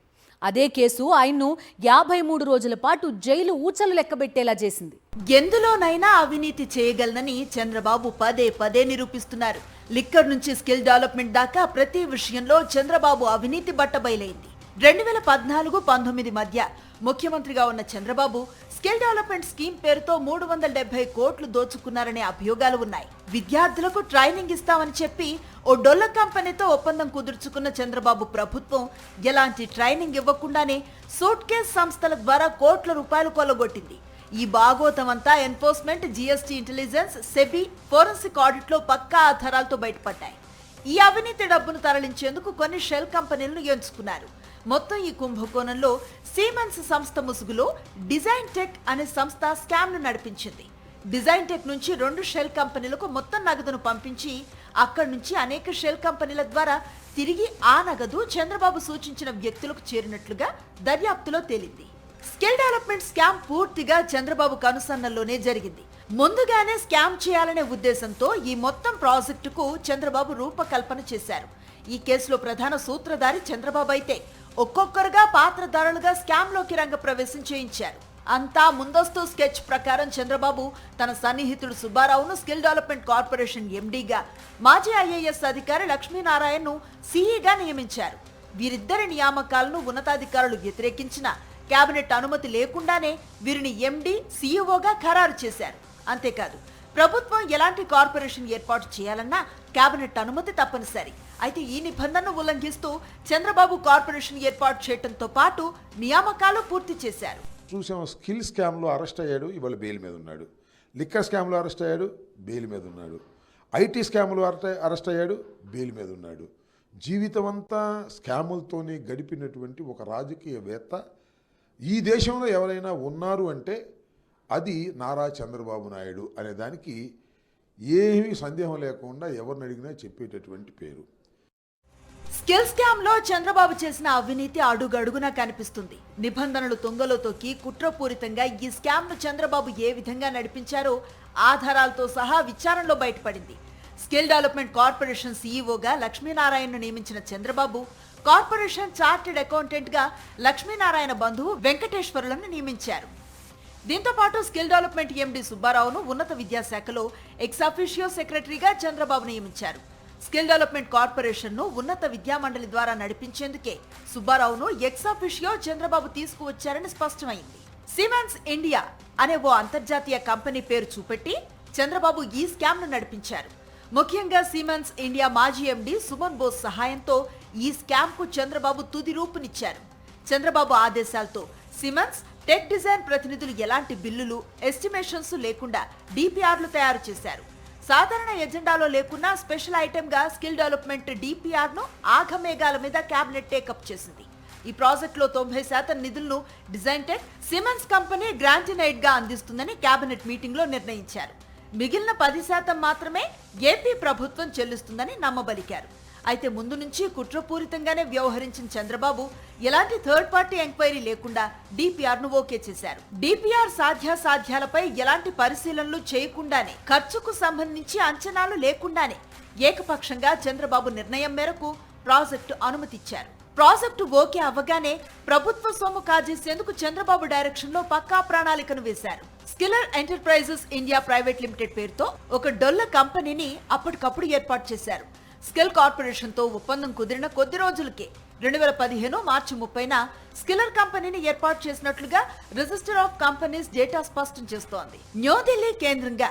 అదే కేసు ఆయన్ను 53 రోజుల పాటు జైలు ఊచలు లెక్కబెట్టేలా చేసింది. ఎందులోనైనా అవినీతి చేయగలనని చంద్రబాబు పదే పదే నిరూపిస్తున్నారు. లిక్కర్ నుంచి స్కిల్ డెవలప్మెంట్ దాకా ప్రతి విషయంలో చంద్రబాబు అవినీతి బట్టబయలైంది. 2014-19 మధ్య ముఖ్యమంత్రిగా ఉన్న చంద్రబాబు స్కిల్ డెవలప్మెంట్ స్కీమ్ పేరుతో 370 కోట్లు దోచుకున్నారనే అభియోగాలు ఉన్నాయి. విద్యార్థులకు ట్రైనింగ్ ఇస్తామని చెప్పి ఓ డొల్ల కంపెనీతో ఒప్పందం కుదుర్చుకున్న చంద్రబాబు ప్రభుత్వం ఎలాంటి ట్రైనింగ్ ఇవ్వకుండానే సూట్ కేస్ సంస్థల ద్వారా కోట్ల రూపాయలు కొల్లగొట్టింది. ఈ భాగోతమంతా enforcement, GST intelligence, SEBI, forensic audit లో పక్కా ఆధారాలతో బయటపడ్డాయి. ఈ అవినీతి డబ్బును తరలించేందుకు కొన్ని షెల్ కంపెనీలను ఎంచుకున్నారు. మొత్తం ఈ కుంభకోణంలో సీమెన్స్ సంస్థ ముసుగులో డిజైన్ టెక్ అనే సంస్థ స్కామ్ ను నడిపించింది. డిజైన్ టెక్ నుంచి 2 షెల్ కంపెనీలకు మొత్తం నగదును పంపించి అక్కడి నుంచి అనేక షెల్ కంపెనీల ద్వారా తిరిగి ఆ నగదు చంద్రబాబు సూచించిన వ్యక్తులకు చేరినట్లుగా దర్యాప్తులో తేలింది. స్కిల్ డెవలప్మెంట్ స్కామ్ పూర్తిగా చంద్రబాబు కనుసన్నల్లోనే జరిగింది. ముందుగానే స్కామ్ చేయాలనే ఉద్దేశంతో ఈ మొత్తం ప్రాజెక్టుకు చంద్రబాబు రూపకల్పన చేశారు. ఈ కేసులో ప్రధాన సూత్రధారి చంద్రబాబు అయితే ఒక్కొక్కరుగా పాత్రధారులుగా స్కామ్ లోకి రంగప్రవేశం చేయించారు. అంతా ముందస్తు స్కెచ్ ప్రకారం చంద్రబాబు తన సన్నిహితుడు సుబ్బారావును స్కిల్ డెవలప్మెంట్ కార్పొరేషన్ ఎండీగా, మాజీ ఐఏఎస్ అధికారి లక్ష్మీనారాయణను సీఈగా నియమించారు. వీరిద్దరి నియామకాలను ఉన్నతాధికారులు వ్యతిరేకించిన కేబినెట్ అనుమతి లేకుండానే వీరిని ఎండీ, సీఈఓగా ఖరారు చేశారు. అంతేకాదు, ప్రభుత్వం ఎలాంటి కార్పొరేషన్ ఏర్పాటు చేయాలన్నా కేబినెట్ అనుమతి తప్పనిసరి. అయితే ఈ నిబంధనను ఉల్లంఘిస్తూ చంద్రబాబు కార్పొరేషన్ ఏర్పాటు చేయడంతో పాటు నియామకాలు పూర్తి చేశారు. చూసాం, స్కిల్ స్కామ్లో అరెస్ట్ అయ్యాడు, ఇవాళ బెయిల్ మీద ఉన్నాడు. లిక్కర్ స్కామ్లో అరెస్ట్ అయ్యాడు, బెయిల్ మీద ఉన్నాడు. ఐటీ స్కామ్లో అరెస్ట్ అయ్యాడు, బెయిల్ మీద ఉన్నాడు. జీవితం అంతా స్కాములతోనే గడిపినటువంటి ఒక రాజకీయవేత్త ఈ దేశంలో ఎవరైనా ఉన్నారు అంటే అది నారా చంద్రబాబు నాయుడు అనే దానికి ఏమీ సందేహం లేకుండా ఎవరిని అడిగినా చెప్పేటటువంటి పేరు. స్కిల్ స్కామ్ లో చంద్రబాబు చేసిన అవినీతి అడుగడుగునా కనిపిస్తుంది. నిబంధనలు తుంగలో తొక్కి కుట్రపూరితంగా ఈ స్కామ్ ను చంద్రబాబు ఏ విధంగా నడిపించారో ఆధారాలతో సహా విచారణలో బయటపడింది. స్కిల్ డెవలప్మెంట్ కార్పొరేషన్ సీఈఓగా లక్ష్మీనారాయణను నియమించిన చంద్రబాబు కార్పొరేషన్ చార్టెడ్ అకౌంటెంట్ గా లక్ష్మీనారాయణ బంధువు వెంకటేశ్వరులను నియమించారు. దీంతో పాటు స్కిల్ డెవలప్మెంట్ ఎండీ సుబ్బారావును ఉన్నత విద్యాశాఖలో ఎక్స్ అఫీషియో సెక్రటరీగా చంద్రబాబు నియమించారు. స్కిల్ డెవలప్మెంట్ కార్పొరేషన్ ను ఉన్నత విద్యామండలి ద్వారా నడిపించేందుకే సుబ్బారావును ఎక్స్ అఫీషియో చంద్రబాబు తీసుకువచ్చారని స్పష్టమైంది. సిమెన్స్ ఇండియా అనే ఓ అంతర్జాతీయ కంపెనీ పేరు చూపెట్టి చంద్రబాబు ఈ స్కామ్ ను నడిపించారు. ముఖ్యంగా సిమెన్స్ ఇండియా మాజీ ఎండీ సుమన్ బోస్ సహాయంతో ఈ స్కామ్ కు చంద్రబాబు తుది రూపునిచ్చారు. చంద్రబాబు ఆదేశాలతో సిమెన్స్ టెక్ డిజైన్ ప్రతినిధులు ఎలాంటి బిల్లులు, ఎస్టిమేషన్స్ లేకుండా డిపిఆర్లు తయారు చేశారు. సాధారణ ఎజెండాలో లేకున్నా స్పెషల్ ఐటెం గా స్కిల్ డెవలప్మెంట్ డిపిఆర్ ను ఆఘమేఘాల మీద కేబినెట్ టేకప్ చేసింది. ఈ ప్రాజెక్ట్ లో 90% నిధులను డిజైన్ టెక్ సిమెన్స్ కంపెనీ గ్రాంటినైడ్ గా అందిస్తుందని కేబినెట్ మీటింగ్ లో నిర్ణయించారు. మిగిలిన 10% మాత్రమే ఏపీ ప్రభుత్వం చెల్లిస్తుందని నమ్మబలికారు. అయితే ముందు నుంచి కుట్రపూరితంగానే వ్యవహరించిన చంద్రబాబు ఎలాంటి థర్డ్ పార్టీ ఎంక్వైరీ లేకుండా డిపిఆర్ ను ఓకే చేశారు. డిపిఆర్ సాధ్యాసాధ్యాలపై ఎలాంటి పరిశీలనలు చేయకుండానే, ఖర్చుకు సంబంధించి అంచనాలు లేకుండానే ఏకపక్షంగా చంద్రబాబు నిర్ణయం మేరకు ప్రాజెక్టు అనుమతిచ్చారు. ప్రాజెక్టు ఓకే అవ్వగానే ప్రభుత్వ సొమ్ము కాజేసేందుకు చంద్రబాబు డైరెక్షన్ లో పక్కా ప్రణాళికను వేశారు. స్కిల్లర్ ఎంటర్ప్రైజెస్ ఇండియా ప్రైవేట్ లిమిటెడ్ పేరుతో ఒక డొల్ల కంపెనీని అప్పటికప్పుడు ఏర్పాటు చేశారు. స్కిల్ కార్పొరేషన్ తో ఒప్పందం కుదిరిన కొద్ది రోజులకే 2015 మార్చి 30న స్కిల్లర్ కంపెనీని ఏర్పాటు చేసినట్లుగా రిజిస్టర్ ఆఫ్ కంపెనీస్ డేటా స్పష్టం చేస్తోంది. న్యూఢిల్లీ కేంద్రంగా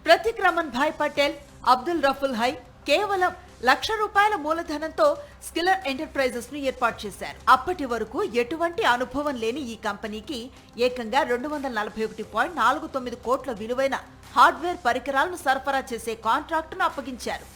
ప్రతీక్ రమన్ భాయ్ పటేల్, అబ్దుల్ రఫుల్ హై కేవలం ₹1,00,000 మూలధనంతో స్కిల్లర్ ఎంటర్ప్రైజెస్ ను ఏర్పాటు చేశారు. అప్పటి వరకు ఎటువంటి అనుభవం లేని ఈ కంపెనీకి ఏకంగా 241.49 కోట్ల విలువైన హార్డ్వేర్ పరికరాలను సరఫరా చేసే కాంట్రాక్టును అప్పగించారు.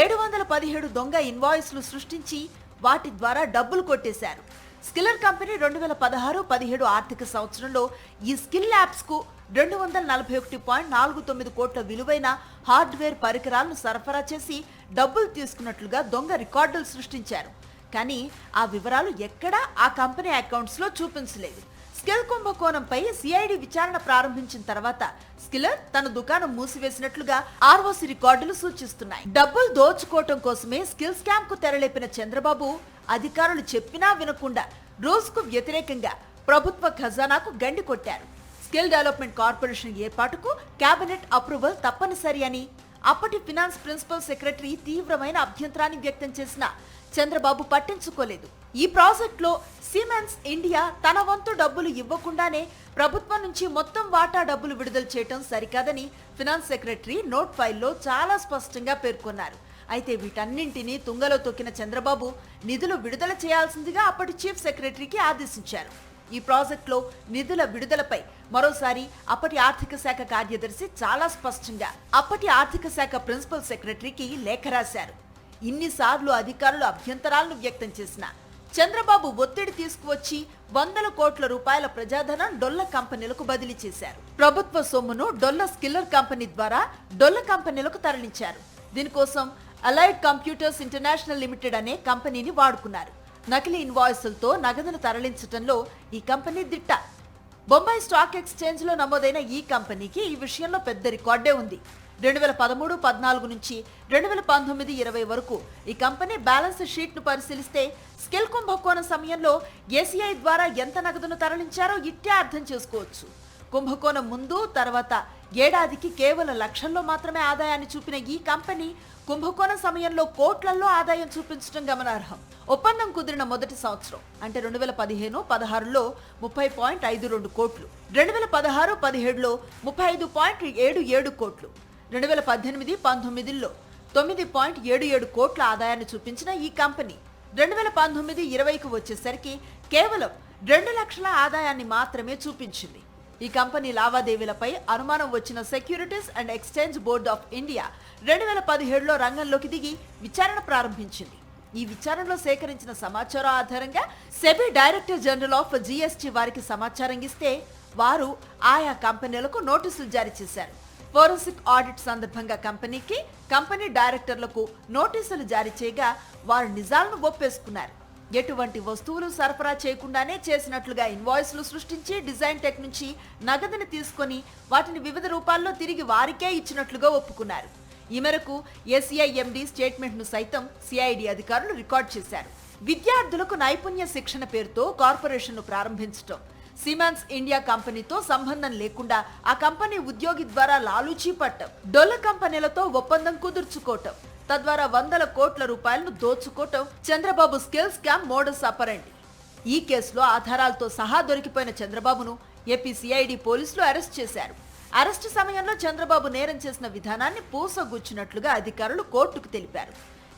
717 దొంగ ఇన్వాయిస్లు సృష్టించి వాటి ద్వారా డబ్బులు కొట్టేశారు. స్కిల్లర్ కంపెనీ 2016-17 ఆర్థిక సంవత్సరంలో ఈ స్కిల్ ల్యాబ్స్ కు 241.49 కోట్ల విలువైన హార్డ్వేర్ పరికరాలను సరఫరా చేసి డబ్బులు తీసుకున్నట్లుగా దొంగ రికార్డులు సృష్టించారు. కానీ ఆ వివరాలు ఎక్కడా ఆ కంపెనీ అకౌంట్స్ లో చూపించలేదు. స్కిల్ కుంభకోణంపై సిఐడి విచారణ ప్రారంభించిన తర్వాత స్కిల్లర్ తన దుకాణం మూసివేసినట్లుగా ఆర్ఓసి రికార్డులు సూచిస్తున్నాయి. డబ్బులు దోచుకోవటం కోసమే స్కిల్ స్కామ్ కు తెరలేపిన చంద్రబాబు అధికారులు చెప్పినా వినకుండా రూల్స్ కు వ్యతిరేకంగా ప్రభుత్వ ఖజానాకు గండి కొట్టారు. స్కిల్ డెవలప్మెంట్ కార్పొరేషన్ ఏర్పాటుకు కేబినెట్ అప్రూవల్ తప్పనిసరి అని అప్పటి ఫినాన్స్ ప్రిన్సిపల్ సెక్రటరీ తీవ్రమైన అభ్యంతరాన్ని వ్యక్తం చేసిన చంద్రబాబు పట్టించుకోలేదు. ఈ ప్రాజెక్టులో సిమెన్స్ ఇండియా తన వంతు డబ్బులు ఇవ్వకుండానే ప్రభుత్వం నుంచి మొత్తం వాటా డబ్బులు విడుదల చేయడం సరికాదని ఫినాన్స్ సెక్రటరీ నోట్ ఫైల్లో చాలా స్పష్టంగా పేర్కొన్నారు. అయితే వీటన్నింటినీ తుంగలో తొక్కిన చంద్రబాబు నిధులు విడుదల చేయాల్సిందిగా అప్పటి చీఫ్ సెక్రటరీకి ఆదేశించారు. ఈ ప్రాజెక్టులో నిధుల విడుదలపై మరోసారి అప్పటి ఆర్థిక శాఖ కార్యదర్శి చాలా స్పష్టంగా అప్పటి ఆర్థిక శాఖ ప్రిన్సిపల్ సెక్రటరీకి లేఖ రాశారు. ఇన్నిసార్లు అధికారులు అభ్యంతరాలను వ్యక్తం చేసిన చంద్రబాబు ఒత్తిడి తీసుకువచ్చి వందల కోట్ల రూపాయల ప్రజాధనం డొల్ల కంపెనీలకు బదిలీ చేశారు. ప్రభుత్వ సొమ్మును డొల్ల స్కిల్లర్ కంపెనీ ద్వారా డొల్ల కంపెనీలకు తరలించారు. దీనికోసం అలైడ్ కంప్యూటర్స్ ఇంటర్నేషనల్ లిమిటెడ్ అనే కంపెనీని వాడుకున్నారు. నకిలీ ఇన్వాయిస్లతో నగదును తరలించడంలో ఈ కంపెనీ దిట్ట. బొంబాయి స్టాక్ ఎక్స్చేంజ్ లో నమోదైన ఈ కంపెనీకి ఈ విషయంలో పెద్ద రికార్డే ఉంది. 2013-14 నుంచి 2019-20 వరకు ఈ కంపెనీ బ్యాలెన్స్ షీట్ ను పరిశీలిస్తే స్కిల్ కుంభకోణం సమయంలో ఏసీఐ ద్వారా ఎంత నగదును తరలించారో ఇట్టే అర్థం చేసుకోవచ్చు. కుంభకోణం ముందు తర్వాత ఏడాదికి కేవలం లక్షల్లో మాత్రమే ఆదాయాన్ని చూపిన ఈ కంపెనీ కుంభకోణం సమయంలో కోట్లల్లో ఆదాయం చూపించడం గమనార్హం. ఒప్పందం కుదిరిన మొదటి సంవత్సరం అంటే 2015-16లో 30.52 కోట్లు, 2016-17లో 35.77 కోట్లు, 2018-19లో 9.77 కోట్ల ఆదాయాన్ని చూపించిన ఈ కంపెనీ 2019-20కు వచ్చేసరికి కేవలం 2 లక్షల ఆదాయాన్ని మాత్రమే చూపించింది. ఈ కంపెనీ లావాదేవీలపై అనుమానం వచ్చిన securities and exchange board of India 2017లో రంగంలోకి దిగి విచారణ ప్రారంభించింది. ఈ విచారణలో సేకరించిన సమాచారం ఆధారంగా SEBI director general of GST వారికి సమాచారం ఇస్తే వారు ఆయా కంపెనీలకు నోటీసులు జారీ చేశారు. ఫోరెన్సిక్ ఆడిట్ సందర్భంగా కంపెనీ డైరెక్టర్లకు నోటీసులు జారీ చేయగా వారు నిజాలను ఒప్పేసుకున్నారు. ఎటువంటి వస్తువులు సరఫరా చేయకుండానే చేసినట్లుగా ఇన్వాయిస్లు సృష్టించి డిజైన్ టెక్ నుంచి నగదుని తీసుకొని వాటిని వివిధ రూపాల్లో తిరిగి వారికే ఇచ్చినట్లుగా ఒప్పుకున్నారు. ఈ మేరకు ఎస్ఈఐ ఎండి స్టేట్మెంట్ ను సైతం సిఐడి అధికారులు రికార్డ్ చేశారు. విద్యార్థులకు నైపుణ్య శిక్షణ పేరుతో కార్పొరేషన్ ను ప్రారంభించడం, సిమెన్స్ ఇండియా కంపెనీతో సంబంధం లేకుండా ఆ కంపెనీ ఉద్యోగి ద్వారా లాలూచీ పట్టం, డొల్ల కంపెనీలతో ఒప్పందం కుదుర్చుకోవటం, తద్వారా వందల కోట్ల రూపాయలను దోచుకోవటం Chandrababu skill scam modus operandi. ఈ కేసులో ఆధారాలతో సహా దొరికిపోయిన చంద్రబాబును ఏపీ సిఐడి పోలీసులు అరెస్ట్ చేశారు. అరెస్టు సమయంలో చంద్రబాబు నేరం చేసిన విధానాన్ని పూసగుచ్చినట్లుగా అధికారులు కోర్టుకు తెలిపారు.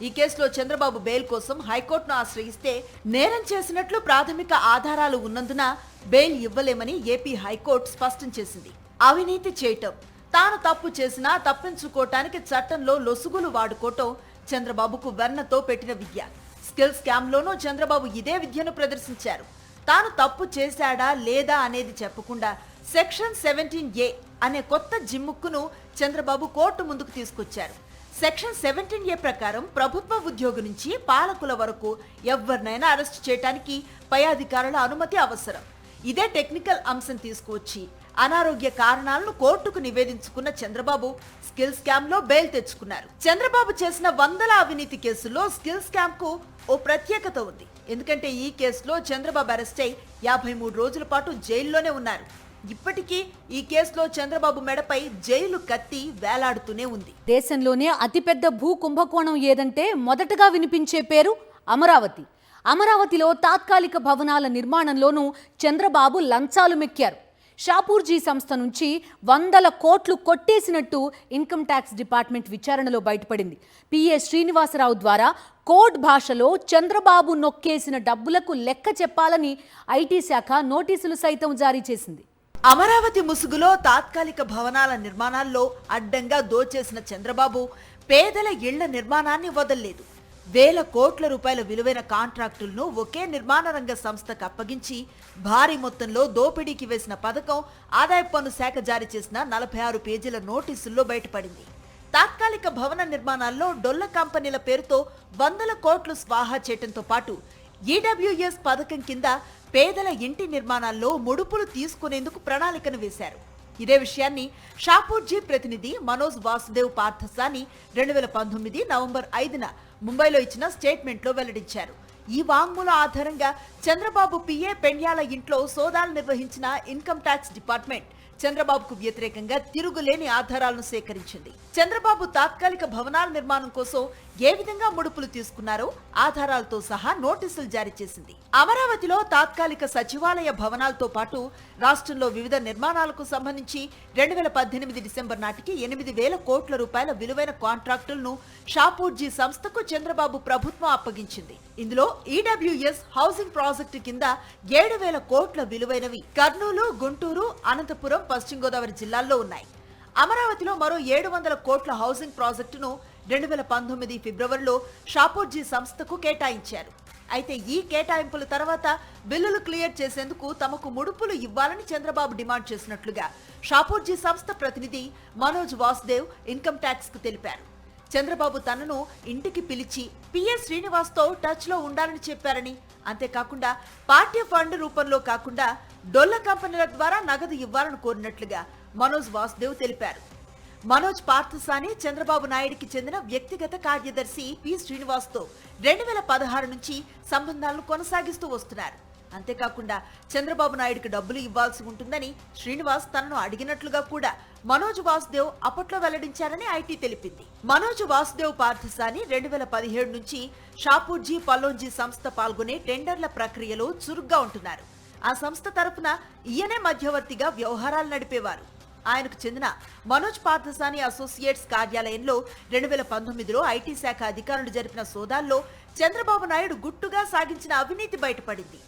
ఈ కేసులో చంద్రబాబు బెయిల్ కోసం హైకోర్టును ఆశ్రయిస్తే నేరం చేసినట్లు ప్రాథమిక ఆధారాలు ఉన్నందున బెయిల్ ఇవ్వలేమని ఏపీ హైకోర్టు స్పష్టం చేసింది. అవినీతి చేయటం, తాను తప్పు చేసినా తప్పించుకోవటానికి చట్టంలో లొసుగులు వాడుకోవటం చంద్రబాబుకు వెన్నతో పెట్టిన విద్య. స్కిల్ స్కామ్ లోనూ చంద్రబాబు ఇదే విద్యను ప్రదర్శించారు. తాను తప్పు చేశాడా లేదా అనేది చెప్పకుండా సెక్షన్ 17A అనే కొత్త జిమ్ముక్కును చంద్రబాబు కోర్టు ముందుకు తీసుకొచ్చారు. సెక్షన్ 17A ప్రకారం ప్రభుత్వ ఉద్యోగి నుంచి పాలకుల వరకు ఎవరినైనా అరెస్ట్ చేయడానికి పై అధికారుల అనుమతి అవసరం. ఇదే టెక్నికల్ అంశం తీసుకువచ్చి అనారోగ్య కారణాలను కోర్టుకు నివేదించుకున్న చంద్రబాబు స్కిల్ స్కామ్ లో బెయిల్ తెచ్చుకున్నారు. చంద్రబాబు చేసిన వందల అవినీతి కేసుల్లో స్కిల్ స్కామ్ కు ఓ ప్రత్యేకత ఉంది. ఎందుకంటే ఈ కేసులో చంద్రబాబు అరెస్ట్ అయి 53 రోజుల పాటు జైల్లోనే ఉన్నారు. ఇప్పటికీ ఈ కేసులో చంద్రబాబు మెడపై జైలు కత్తి వేలాడుతూనే ఉంది. దేశంలోనే అతిపెద్ద భూ కుంభకోణం ఏదంటే మొదటగా వినిపించే పేరు అమరావతి. అమరావతిలో తాత్కాలిక భవనాల నిర్మాణంలోనూ చంద్రబాబు లంచాలు మెక్కారు. షాపూర్జీ సంస్థ నుంచి 100 కోట్లు కొట్టేసినట్టు ఇన్కమ్ ట్యాక్స్ డిపార్ట్మెంట్ విచారణలో బయటపడింది. పిఏ శ్రీనివాసరావు ద్వారా కోడ్ భాషలో చంద్రబాబు నొక్కేసిన డబ్బులకు లెక్క చెప్పాలని ఐటీ శాఖ నోటీసులు సైతం జారీ చేసింది. అమరావతి ముసుగులో తాత్కాలిక భవనాల నిర్మాణాల్లో అడ్డంగా దోచేసిన చంద్రబాబు పేదల ఇళ్ల నిర్మాణాన్ని వదల్లేదు. వేల కోట్ల రూపాయల విలువైన కాంట్రాక్టులను ఒకే నిర్మాణ రంగ సంస్థకు అప్పగించి భారీ మొత్తంలో దోపిడీకి వేసిన పథకం ఆదాయ పన్ను శాఖ జారీ చేసిన 46 పేజీల నోటీసుల్లో బయటపడింది. తాత్కాలిక భవన నిర్మాణాల్లో డొల్ల కంపెనీల పేరుతో వందల కోట్లు స్వాహా చేయడంతో పాటు ఈడబ్ల్యూఎస్ పథకం కింద పేదల ఇంటి నిర్మాణాల్లో ముడుపులు తీసుకునేందుకు ప్రణాళికను వేశారు. ఇదే విషయాన్ని షాపూర్జీ ప్రతినిధి మనోజ్ వాసుదేవ్ పార్థసాని 2019 నవంబర్ 5న ముంబైలో ఇచ్చిన స్టేట్మెంట్లో వెల్లడించారు. ఈ వాంగ్మూలం ఆధారంగా చంద్రబాబు పిఏ పెండ్యాల ఇంట్లో సోదాలు నిర్వహించిన ఇన్కమ్ ట్యాక్స్ డిపార్ట్మెంట్ చంద్రబాబుకు వ్యతిరేకంగా తిరుగులేని ఆధారాలను సేకరించింది. చంద్రబాబు తాత్కాలిక భవనాల నిర్మాణం కోసం ఏ విధంగా ముడుపులు తీసుకున్నారో ఆధారాలతో సహా నోటీసులు జారీ చేసింది. అమరావతిలో తాత్కాలిక సచివాలయ భవనాలతో పాటు రాష్ట్రంలో వివిధ నిర్మాణాలకు సంబంధించి 2018 డిసెంబర్ నాటికి 8,000 కోట్ల రూపాయల విలువైన కాంట్రాక్టులను షాపూర్జీ సంస్థకు చంద్రబాబు ప్రభుత్వం అప్పగించింది. ఇందులో ఈడబ్ల్యూఎస్ హౌసింగ్ ప్రాజెక్టు కింద 7,000 కోట్ల విలువైనవి కర్నూలు, గుంటూరు, అనంతపురం, పశ్చిమ గోదావరి జిల్లాల్లో ఉన్నాయి. అమరావతిలో మరో 700 కోట్ల హౌసింగ్ ప్రాజెక్టును 2019 ఫిబ్రవరిలో షాపూర్జీ సంస్థకు కేటాయించారు. అయితే ఈ కేటాయింపుల తర్వాత బిల్లులు క్లియర్ చేసేందుకు తమకు ముడుపులు ఇవ్వాలని చంద్రబాబు డిమాండ్ చేసినట్లుగా షాపూర్జీ సంస్థ ప్రతినిధి మనోజ్ వాసుదేవ్ ఇన్కమ్ ట్యాక్స్ కు తెలిపారు. చంద్రబాబు తనను ఇంటికి పిలిచి పిఎస్ శ్రీనివాస్ తో టచ్ లో ఉండాలని చెప్పారని, అంతేకాకుండా పార్టీ ఫండ్ రూపంలో కాకుండా డొల్ల కంపెనీల ద్వారా నగదు ఇవ్వాలని కోరినట్లుగా మనోజ్ వాసుదేవ్ తెలిపారు. మనోజ్ పార్థసాని చంద్రబాబు నాయుడికి చెందిన వ్యక్తిగత కార్యదర్శి పి శ్రీనివాస్ తో 2016 నుంచి సంబంధాలను కొనసాగిస్తూ వస్తున్నారు. అంతేకాకుండా చంద్రబాబు నాయుడికి డబ్బులు ఇవ్వాల్సి ఉంటుందని శ్రీనివాస్ తనను అడిగినట్లుగా కూడా మనోజ్ వాసుదేవ్ అప్పట్లో వెల్లడించారని ఐటీ తెలిపింది. మనోజ్ వాసుదేవ్ పార్థసాని 2017 నుంచి షాపూర్జీ పల్లోంజీ సంస్థ పాల్గొనే టెండర్ల ప్రక్రియలో చురుగ్గా ఉంటున్నారు. ఆ సంస్థ తరపున ఈయనే మధ్యవర్తిగా వ్యవహారాలు నడిపేవారు. ఆయనకు చెందిన మనోజ్ పార్థసాని అసోసియేట్స్ కార్యాలయంలో 2019లో ఐటీ శాఖ అధికారులు జరిపిన సోదాల్లో చంద్రబాబు నాయుడు గుట్టుగా సాగించిన అవినీతి బయటపడింది.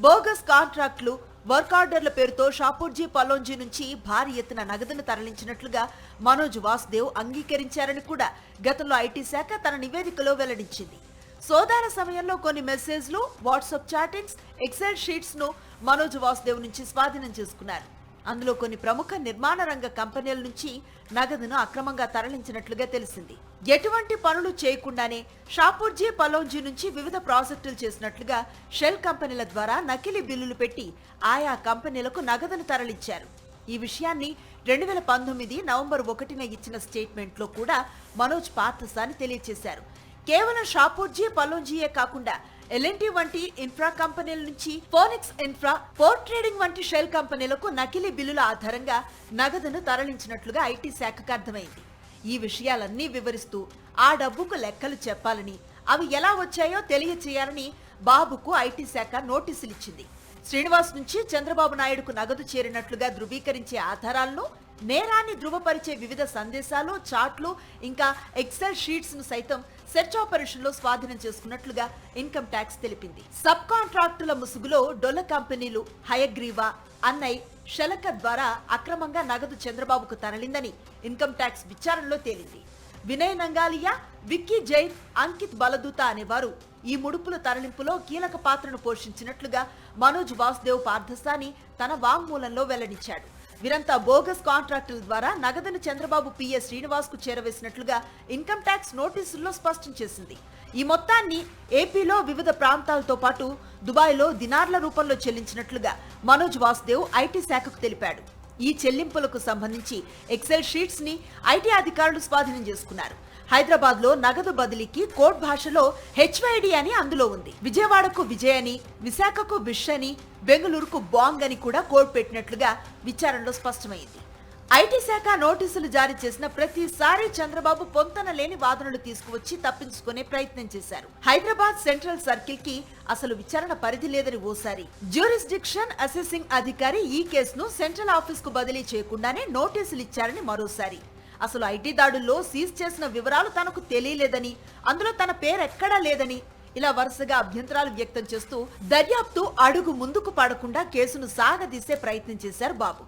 బోగస్ కాంట్రాక్టులు, వర్క్ ఆర్డర్ల పేరుతో షాపూర్జీ పల్లోంజీ నుంచి భారీ ఎత్తున నగదును తరలించినట్లుగా మనోజ్ వాసుదేవ్ అంగీకరించారని కూడా గతంలో ఐటీ శాఖ తన నివేదికలో వెల్లడించింది. సోదాల సమయంలో కొన్ని మెసేజ్లు, వాట్సాప్ చాటింగ్స్, ఎక్సెల్ షీట్స్ ను మనోజ్ వాసుదేవ్ నుంచి స్వాధీనం చేసుకున్నారు. అందులో కొన్ని ప్రముఖ నిర్మాణ రంగ కంపెనీల నుంచి నగదును అక్రమంగా తరలించినట్లుగా తెలిసింది. ఎటువంటి పనులు చేయకుండానే షాపూర్జీ పల్లోంజీ నుంచి వివిధ ప్రాజెక్టులు చేసినట్లుగా షెల్ కంపెనీల ద్వారా నకిలీ బిల్లులు పెట్టి ఆయా కంపెనీలకు నగదును తరలించారు. ఈ విషయాన్ని 2019 నవంబర్ 1న ఇచ్చిన స్టేట్మెంట్లో కూడా మనోజ్ పార్థసాని తెలియజేశారు. కేవలం షాపూర్జీ పల్లోంజీయే కాకుండా ఎల్ఎన్టీ వంటి ఇన్ఫ్రా కంపెనీల నుంచి ఫోనిక్స్ ఇన్ఫ్రా, పోర్ట్ ట్రేడింగ్ వంటి షెల్ కంపెనీలకు నకిలీ బిల్లుల ఆధారంగా నగదును తరలించినట్లుగా ఐటీ శాఖకు అర్థమైంది. ఈ విషయాలన్నీ వివరిస్తూ ఆ డబ్బుకు లెక్కలు చెప్పాలని, అవి ఎలా వచ్చాయో తెలియచేయాలని బాబుకు ఐటీ శాఖ నోటీసులు ఇచ్చింది. శ్రీనివాస్ నుంచి చంద్రబాబు నాయుడుకు నగదు చేరినట్లుగా ధృవీకరించే ఆధారాలను, నేరాన్ని ధృవపరిచే వివిధ సందేశాలు, చాట్లు, ఇంకా ఎక్సెల్ షీట్స్ ను సైతం సెర్చ్ ఆపరేషన్ లో స్వాధీనం చేసుకున్నట్లుగా ఇన్కమ్ ట్యాక్స్ తెలిపింది. సబ్ కాంట్రాక్టుల ముసుగులో డొల్ల కంపెనీలు హయగ్రీవా, అన్నై, షెలక ద్వారా అక్రమంగా నగదు చంద్రబాబుకు తరలిందని ఇన్కమ్ ట్యాక్స్ విచారణలో తేలింది. వినయ్ నంగాలియా, విక్కీ జైన్, అంకిత్ బలదూత అనేవారు ఈ ముడుపుల తరలింపులో కీలక పాత్రను పోషించినట్లుగా మనోజ్ వాసుదేవ్ పార్థసాని తన వాంగ్మూలంలో వెల్లడించాడు. వీరంతా బోగస్ కాంట్రాక్టుల ద్వారా నగదును చంద్రబాబు పిఎస్ శ్రీనివాస్ కు చేరవేసినట్లుగా ఇన్కమ్ ట్యాక్స్ నోటీసుల్లో స్పష్టం చేసింది. ఈ మొత్తాన్ని ఏపీలో వివిధ ప్రాంతాలతో పాటు దుబాయ్లో దినార్ల రూపంలో చెల్లించినట్లుగా మనోజ్ వాసుదేవ్ ఐటీ శాఖకు తెలిపాడు. ఈ చెల్లింపులకు సంబంధించి ఎక్సెల్ షీట్స్ ని ఐటీ అధికారులు స్వాధీనం చేసుకున్నారు. హైదరాబాద్ లో నగదు బదిలీకి కోడ్ భాషలో హెచ్వైడి అని అందులో ఉంది. విజయవాడకు విజయ్ అని, విశాఖకు విష్ అని, బెంగళూరుకు బాంగ్ అని కూడా కోడ్ పెట్టినట్లుగా విచారణలో స్పష్టమైంది. ఐటీ శాఖ నోటీసులు జారీ చేసిన ప్రతిసారి చంద్రబాబు పొంతన లేని వాదనలు తీసుకువచ్చి తప్పించుకునే ప్రయత్నం చేశారు. హైదరాబాద్ సెంట్రల్ సర్కిల్ కి అసలు విచారణ పరిధి లేదని ఓసారి, జ్యూరిస్డిక్షన్ అసెసింగ్ అధికారి ఈ కేసును సెంట్రల్ ఆఫీస్ కు బదిలీ చేయకుండానే నోటీసులు ఇచ్చారని మరోసారి, అసలు ఐటీ దాడుల్లో సీజ్ చేసిన వివరాలు తనకు తెలియలేదని, అందులో తన పేరెక్కడా లేదని, ఇలా వరుసగా అభ్యంతరాలు వ్యక్తం చేస్తూ దర్యాప్తు అడుగు ముందుకు పడకుండా కేసును సాగదీసే ప్రయత్నం చేశారు బాబు.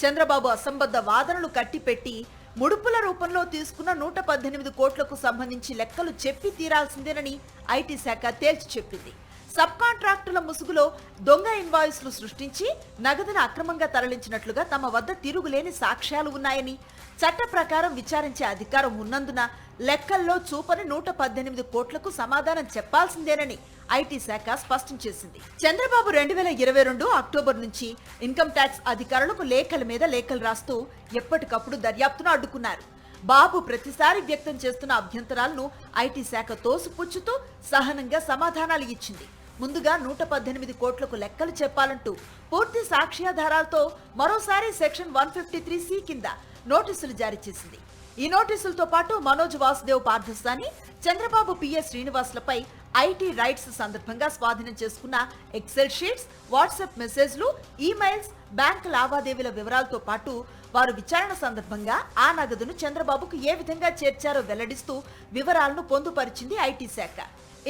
చంద్రబాబు అసంబద్ధ వాదనలు కట్టిపెట్టి ముడుపుల రూపంలో తీసుకున్న 118 కోట్లకు సంబంధించి లెక్కలు చెప్పి తీరాల్సిందేనని ఐటీ శాఖ తేల్చి చెప్పింది. సబ్ కాంట్రాక్టుల ముసుగులో దొంగ ఇన్వాయిస్లు సృష్టించి నగదును అక్రమంగా తరలించినట్లుగా తమ వద్ద తిరుగులేని సాక్ష్యాలు ఉన్నాయని, చట్ట ప్రకారం విచారించే అధికారం ఉన్నందున లెక్కల్లో చూపని 118 కోట్లకు సమాధానం చెప్పాల్సిందేనని ఐటీ శాఖ స్పష్టం చేసింది. చంద్రబాబు 2022 అక్టోబర్ నుంచి ఇన్కమ్ ట్యాక్స్ అధికారులకు లేఖల మీద లేఖలు రాస్తూ ఎప్పటికప్పుడు దర్యాప్తును అడ్డుకున్నారు. బాబు ప్రతిసారి వ్యక్తం చేస్తున్న అభ్యంతరాలను ఐటీ శాఖ తోసిపుచ్చుతూ సహనంగా సమాధానాలు ఇచ్చింది. ముందుగా 118 కోట్లకు లెక్కలు చెప్పాలంటూ పూర్తి సాక్ష్యాధారాలతో మరోసారి సెక్షన్ 153C కింద నోటీసులు జారీ చేసింది. ఈ నోటీసులతో పాటు మనోజ్ వాసుదేవ్ పార్థసాని, చంద్రబాబు పిఎస్ శ్రీనివాసులపై ఐటీ రైట్స్ సందర్భంగా స్వాధీనం చేసుకున్న ఎక్సెల్ షీట్స్, వాట్సాప్ మెసేజ్లు, ఈమెయిల్స్, బ్యాంక్ లావాదేవీల వివరాలతో పాటు వారు విచారణ సందర్భంగా ఆ నగదును చంద్రబాబుకు ఏ విధంగా చేర్చారో వెల్లడిస్తూ వివరాలను పొందుపరిచింది ఐటీ శాఖ.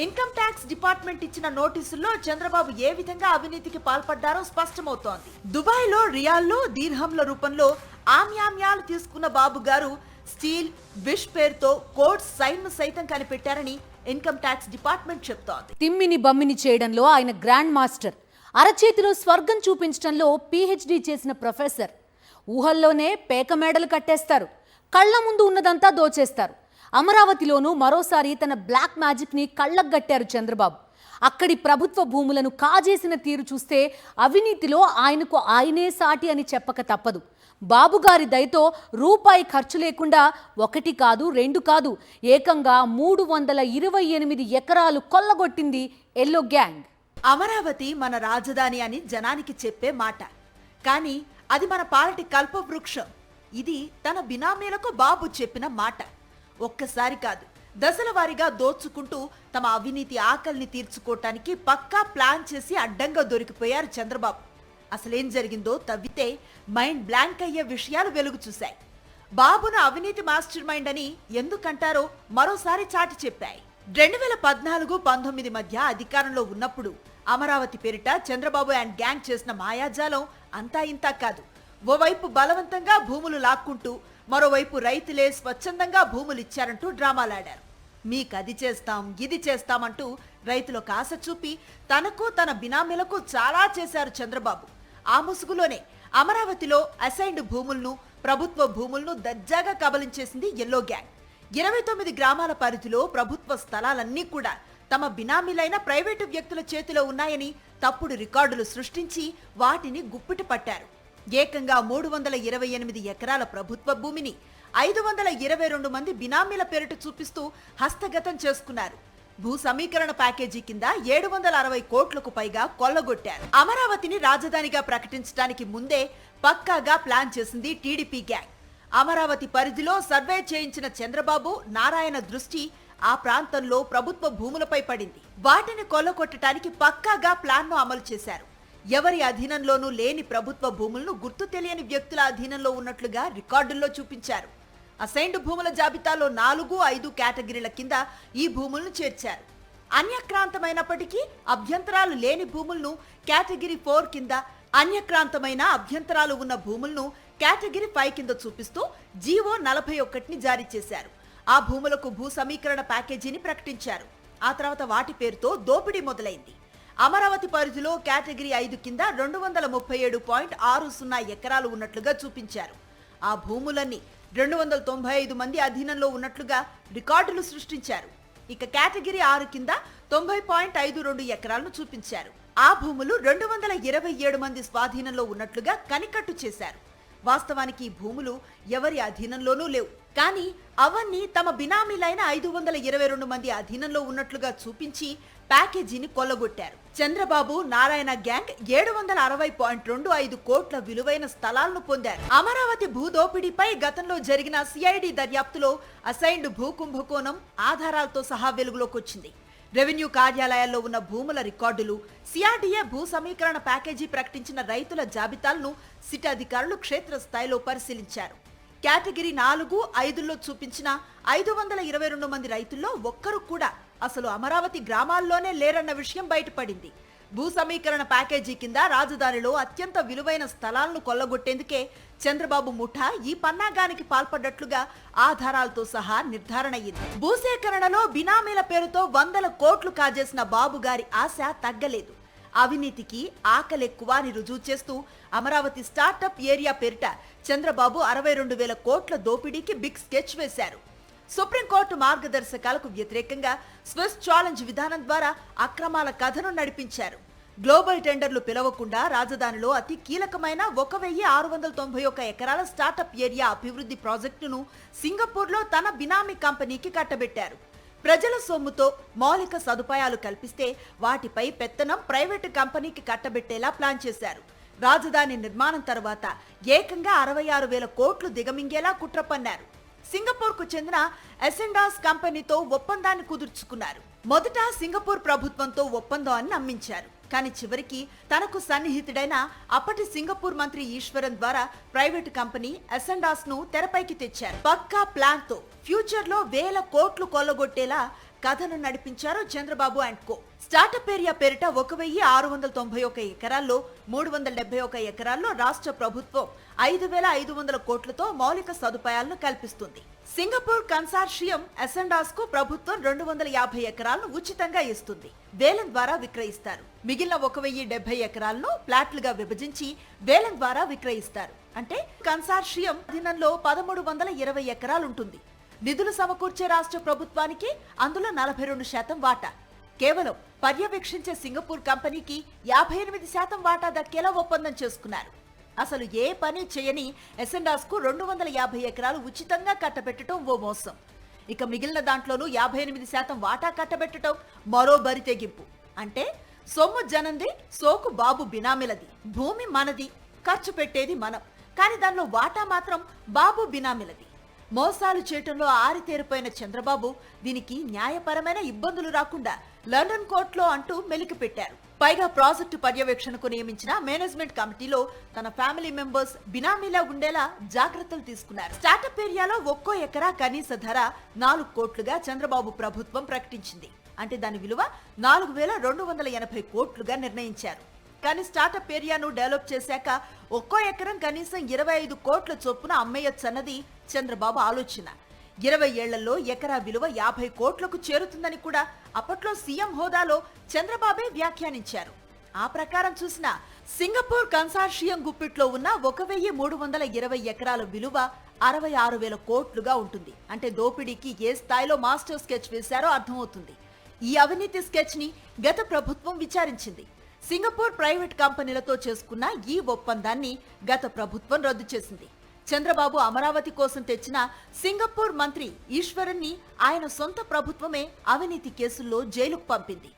ఇన్కమ్ ట్యాక్స్ డిపార్ట్మెంట్ ఇచ్చిన నోటీసుల్లో చంద్రబాబు ఏ విధంగా అవినీతికి పాల్పడ్డారో స్పష్టమవుతోంది. దుబాయ్లో రియాల్లో, దీర్హంల రూపంలో ఆమ్యామ్యాలు తీసుకున్న బాబు గారు స్టీల్, విష్ పేరుతో కోడ్ సైన్ను సైతం కనిపెట్టారని ఇన్కమ్ ట్యాక్స్ డిపార్ట్మెంట్ చెప్తోంది. తిమ్మిని బమ్మిని చేయడంలో ఆయన గ్రాండ్ మాస్టర్, అరచేతిలో స్వర్గం చూపించడంలో పీహెచ్డీ చేసిన ప్రొఫెసర్. ఊహల్లోనే పేక మేడలు కట్టేస్తారు, కళ్ల ముందు ఉన్నదంతా దోచేస్తారు. అమరావతిలోనూ మరోసారి తన బ్లాక్ మ్యాజిక్ ని కళ్ళకు గట్టారు చంద్రబాబు. అక్కడి ప్రభుత్వ భూములను కాజేసిన తీరు చూస్తే అవినీతిలో ఆయనకు ఆయనే సాటి అని చెప్పక తప్పదు. బాబుగారి దయతో రూపాయి ఖర్చు లేకుండా 1 కాదు 2 కాదు ఏకంగా 328 ఎకరాలు కొల్లగొట్టింది ఎల్లో గ్యాంగ్. అమరావతి మన రాజధాని అని జనానికి చెప్పే మాట, కానీ అది మన పాలటి కల్పవృక్షం. ఇది తన బినామీలకు బాబు చెప్పిన మాట. ఒక్కసారి కాదు, దశల వారీగా దోచుకుంటూ తమ అవినీతి ఆకలిని తీర్చుకోవటానికి పక్కా ప్లాన్ చేసి అడ్డంగా దొరికిపోయారు చంద్రబాబు. అసలేం జరిగిందో తవ్వితే మైండ్ బ్లాంక్ అయ్యే విషయాలు వెలుగు చూశాయి. బాబును అవినీతి మాస్టర్ మైండ్ అని ఎందుకంటారో మరోసారి చాటి చెప్పాయి. 2014-19 మధ్య అధికారంలో ఉన్నప్పుడు అమరావతి పేరిట చంద్రబాబు అండ్ గ్యాంగ్ చేసిన మాయాజాలం అంతా ఇంతా కాదు. ఓవైపు బలవంతంగా భూములు లాక్కుంటూ, మరోవైపు రైతులే స్వచ్ఛందంగా భూములు ఇచ్చారంటూ డ్రామాలాడారు. మీకది చేస్తాం, ఇది చేస్తామంటూ రైతులకు ఆశ చూపి తనకు తన బినామీలకు చాలా చేశారు చంద్రబాబు. ఆ ముసుగులోనే అమరావతిలో అసైన్డ్ భూములను, ప్రభుత్వ భూములను దర్జాగా కబలించేసింది ఎల్లో గ్యాంగ్. 29 గ్రామాల పరిధిలో ప్రభుత్వ స్థలాలన్నీ కూడా తమ బినామీలైన ప్రైవేటు వ్యక్తుల చేతిలో ఉన్నాయని తప్పుడు రికార్డులు సృష్టించి వాటిని గుప్పిట పట్టారు. ఏకంగా 328 ఎకరాల ప్రభుత్వ భూమిని 522 మంది బినామీల పేరిట చూపిస్తూ హస్తగతం చేసుకున్నారు. భూ సమీకరణ ప్యాకేజీ కింద 760 కోట్లకు పైగా కొల్లగొట్టారు. అమరావతిని రాజధానిగా ప్రకటించడానికి ముందే పక్కాగా ప్లాన్ చేసింది టీడీపీ గ్యాంగ్. అమరావతి పరిధిలో సర్వే చేయించిన చంద్రబాబు, నారాయణ దృష్టి ఆ ప్రాంతంలో ప్రభుత్వ భూములపై పడింది. వాటిని కొల్లగొట్టడానికి పక్కాగా ప్లాన్ను అమలు చేశారు. ఎవరి అధీనంలోనూ లేని ప్రభుత్వ భూములను గుర్తు తెలియని వ్యక్తుల అధీనంలో ఉన్నట్లుగా రికార్డుల్లో చూపించారు. అసైన్డ్ భూముల జాబితాలో 4, 5 కేటగిరీల కింద ఈ భూములను చేర్చారు. అన్యక్రాంతమైనప్పటికీ అభ్యంతరాలు లేని భూములను కేటగిరీ 4 కింద, అన్యక్రాంతమైన అభ్యంతరాలు ఉన్న భూములను కేటగిరీ 5 కింద చూపిస్తూ జీవో 41ని జారీ చేశారు. ఆ భూములకు భూ సమీకరణ ప్యాకేజీని ప్రకటించారు. ఆ తర్వాత వాటి పేరుతో దోపిడీ మొదలైంది. అమరావతి పరిధిలో కేటగిరీ 5 కింద 237.60 ఎకరాలు ఉన్నట్లుగా చూపించారు. ఆ భూములన్నీ 295 మంది అధీనంలో ఉన్నట్లుగా రికార్డులు సృష్టించారు. ఇక కేటగిరీ 6 కింద 90.52 ఎకరాలను చూపించారు. ఆ భూములు 227 మంది స్వాధీనంలో ఉన్నట్లుగా కనికట్టు చేశారు. వాస్తవానికి ఈ భూములు ఎవరి అధీనంలోనూ లేవు, కానీ అవన్నీ తమ బినామీలైన 522 మంది అధీనంలో ఉన్నట్లుగా చూపించి ప్యాకేజీని కొల్లగొట్టారు. చంద్రబాబు, నారాయణ గ్యాంగ్ 760.25 కోట్ల విలువైన స్థలాలను పొందారు. అమరావతి భూదోపిడీపై గతంలో జరిగిన సిఐడి దర్యాప్తులో అసైన్డ్ భూ కుంభకోణం ఆధారాలతో సహా వెలుగులోకొచ్చింది. రెవెన్యూ కార్యాలయాల్లో ఉన్న భూముల రికార్డులు, సిఆర్డీఏ భూ సమీకరణ ప్యాకేజీ ప్రకటించిన రైతుల జాబితాలను సిట్ అధికారులు క్షేత్రస్థాయిలో పరిశీలించారు. కేటగిరీ 4, 5లో చూపించిన 522 మంది రైతుల్లో ఒక్కరు కూడా అసలు అమరావతి గ్రామాల్లోనే లేరన్న విషయం బయటపడింది. భూ సమీకరణ ప్యాకేజీ కింద రాజధానిలో అత్యంత విలువైన స్థలాలను కొల్లగొట్టేందుకే చంద్రబాబు ముఠా ఈ పన్నాగానికి పాల్పడ్డట్లుగా ఆధారాలతో సహా నిర్ధారణ అయింది. భూసేకరణలో బినామీల పేరుతో 100 కోట్లు కాజేసిన బాబు గారి ఆశ తగ్గలేదు. అవినీతికి ఆకలెక్కువ అని రుజువు చేస్తూ అమరావతి స్టార్టప్ ఏరియా పేరిట చంద్రబాబు 62,000 కోట్ల దోపిడీకి బిగ్ స్కెచ్ వేశారు. సుప్రీంకోర్టు మార్గదర్శకాలకు వ్యతిరేకంగా స్విస్ ఛాలెంజ్ విధానం ద్వారా అక్రమాల కథను నడిపించారు. గ్లోబల్ టెండర్లు పిలవకుండా రాజధానిలో అతి కీలకమైన 1691 ఎకరాల స్టార్టప్ ఏరియా అభివృద్ధి ప్రాజెక్టును సింగపూర్లో తన బినామీ కంపెనీకి కట్టబెట్టారు. ప్రజల సొమ్ముతో మౌలిక సదుపాయాలు కల్పిస్తే వాటిపై పెత్తనం ప్రైవేటు కంపెనీకి కట్టబెట్టేలా ప్లాన్ చేశారు. రాజధాని నిర్మాణం తర్వాత ఏకంగా 66,000 కోట్లు దిగమింగేలా కుట్ర పన్నారు. సింగపూర్కు చెందిన అసెండాస్ కంపెనీతో ఒప్పందాన్ని కుదుర్చుకున్నారు. మొదట సింగపూర్ ప్రభుత్వంతో ఒప్పందం అని నమ్మించారు. కానీ చివరికి తనకు సన్నిహితుడైన అప్పటి సింగపూర్ మంత్రి ఈశ్వరన్ ద్వారా ప్రైవేటు కంపెనీ అసెండాస్ ను తెరపైకి తెచ్చారు. పక్కా ప్లాన్ తో ఫ్యూచర్ లో 1,000 కోట్లు కొల్లగొట్టేలా కథను నడిపించారు Chandrababu and co. Startup area పేరిట 1691 ఎకరాల్లో 371 ఎకరాల్లో రాష్ట్ర ప్రభుత్వం 5,500 కోట్లతో మౌలిక సదుపాయాలను కల్పిస్తుంది. సింగపూర్ కన్సార్షియం అసెండాస్ కు ప్రభుత్వం 250 ఎకరాలను ఉచితంగా ఇస్తుంది. వేలం ద్వారా విక్రయిస్తారు. మిగిలిన 1,070 ఎకరాలను ప్లాట్లుగా విభజించి వేలం ద్వారా విక్రయిస్తారు. అంటే కన్సార్షియం అధీనంలో 1,320 ఎకరాలుంటుంది. నిధులు సమకూర్చే రాష్ట్ర ప్రభుత్వానికి అందులో 42% వాటా. కేవలం పర్యవేక్షించే సింగపూర్ కంపెనీకి 58% వాటా దక్కేలా ఒప్పందం చేసుకున్నారు. అసలు ఏ పని చేయని అసెండాస్ కు 250 ఎకరాలు ఉచితంగా కట్టబెట్టడం ఓ మోసం. ఇక మిగిలిన దాంట్లోనూ 58% వాటా కట్టబెట్టడం మరో బరి తెగింపు. అంటే సొమ్ము జనంది, సోకు బాబు బినామీలది, భూమి మనది, ఖర్చు పెట్టేది మనం, కానీ దానిలో వాటా మాత్రం బాబు బినామీలది. మోసాలు చేయటంలో ఆరితేరిపోయిన చంద్రబాబు దీనికి న్యాయపరమైన ఇబ్బందులు రాకుండా లండన్ కోర్టులో అంటూ మెలికి పెట్టారు. పైగా ప్రాజెక్టు పర్యవేక్షణకు నియమించిన మేనేజ్మెంట్ కమిటీలో తన ఫ్యామిలీ మెంబర్స్ బినామీలా ఉండేలా జాగ్రత్తలు తీసుకున్నారు. స్టార్టప్ ఏరియాలో ఒక్కో ఎకరా కనీస ధర 4 కోట్లుగా చంద్రబాబు ప్రభుత్వం ప్రకటించింది. అంటే దాని విలువ 4,280 కోట్లుగా నిర్ణయించారు. కానీ స్టార్టప్ ఏరియాను డెవలప్ చేశాక ఒక్కో ఎకరం కనీసం 25 కోట్ల చొప్పున అమ్మేయొచ్చన్నది చంద్రబాబు ఆలోచన. 20 ఏళ్లలో ఎకరా విలువ 50 కోట్లకు చేరుతుందని కూడా అప్పట్లో సీఎం హోదాలో చంద్రబాబే వ్యాఖ్యానించారు. ఆ ప్రకారం చూసినా సింగపూర్ కన్సార్షియం గుప్పిట్లో ఉన్న 1,320 ఎకరాల విలువ 66,000 కోట్లుగా ఉంటుంది. అంటే దోపిడీకి ఏ స్థాయిలో మాస్టర్ స్కెచ్ వేశారో అర్థమవుతుంది. ఈ అవినీతి స్కెచ్ ని గత ప్రభుత్వం విచారించింది. సింగపూర్ ప్రైవేట్ కంపెనీలతో చేసుకున్న ఈ ఒప్పందాన్ని గత ప్రభుత్వం రద్దు చేసింది. చంద్రబాబు అమరావతి కోసం తెచ్చిన సింగపూర్ మంత్రి ఈశ్వరన్ ని ఆయన సొంత ప్రభుత్వమే అవినీతి కేసుల్లో జైలుకు పంపింది.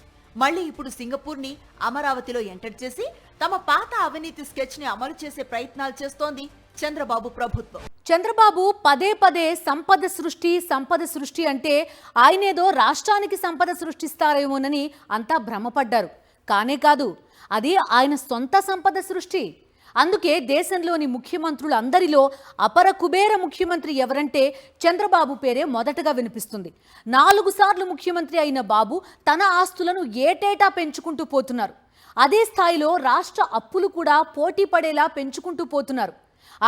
మళ్లీ ఇప్పుడు సింగపూర్ ని అమరావతిలో ఎంటర్ చేసి తమ పాత అవినీతి స్కెచ్ ని అమలు చేసే ప్రయత్నాలు చేస్తోంది చంద్రబాబు ప్రభుత్వం. చంద్రబాబు పదే పదే సంపద సృష్టి అంటే ఆయనేదో రాష్ట్రానికి సంపద సృష్టిస్తారేమోనని అంతా భ్రమపడ్డారు. కానే కాదు, అది ఆయన సొంత సంపద సృష్టి. అందుకే దేశంలోని ముఖ్యమంత్రులు అందరిలో అపర కుబేర ముఖ్యమంత్రి ఎవరంటే చంద్రబాబు పేరే మొదటగా వినిపిస్తుంది. 4 సార్లు ముఖ్యమంత్రి అయిన బాబు తన ఆస్తులను ఏటేటా పెంచుకుంటూ పోతున్నారు. అదే స్థాయిలో రాష్ట్ర అప్పులు కూడా పోటీ పడేలా పెంచుకుంటూ పోతున్నారు.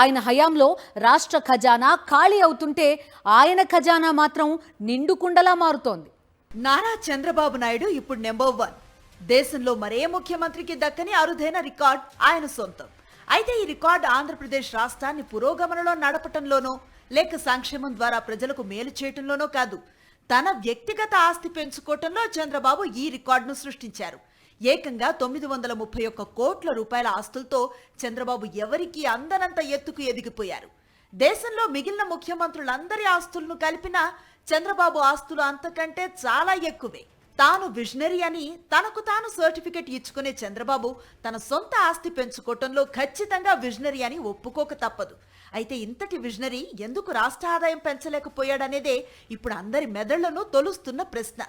ఆయన హయాంలో రాష్ట్ర ఖజానా ఖాళీ అవుతుంటే ఆయన ఖజానా మాత్రం నిండుకుండలా మారుతోంది. నారా చంద్రబాబు నాయుడు ఇప్పుడు నెంబర్ 1. దేశంలో మరే ముఖ్యమంత్రికి దక్కని అరుదైన రికార్డ్ ఆయన సొంతం. అయితే ఈ రికార్డ్ ఆంధ్రప్రదేశ్ రాష్ట్రాన్ని పురోగమనలో నడపటంలోనో లేక సంక్షేమం ద్వారా ప్రజలకు మేలు చేయటంలోనో కాదు, తన వ్యక్తిగత ఆస్తి పెంచుకోవటంలో చంద్రబాబు ఈ రికార్డును సృష్టించారు. ఏకంగా 931 కోట్ల రూపాయల ఆస్తులతో చంద్రబాబు ఎవరికీ అందనంత ఎత్తుకు ఎదిగిపోయారు. దేశంలో మిగిలిన ముఖ్యమంత్రులందరి ఆస్తులను కలిపినా చంద్రబాబు ఆస్తులు అంతకంటే చాలా ఎక్కువే. తాను విజనరీ అని తనకు తాను సర్టిఫికెట్ ఇచ్చుకునే చంద్రబాబు తన సొంత ఆస్తి పెంచుకోవటంలో ఖచ్చితంగా విజనరీ అని ఒప్పుకోక తప్పదు. అయితే ఇంతటి విజనరీ ఎందుకు రాష్ట్ర ఆదాయం పెంచలేకపోయాడనేదే ఇప్పుడు అందరి మెదళ్లను తొలుస్తున్న ప్రశ్న.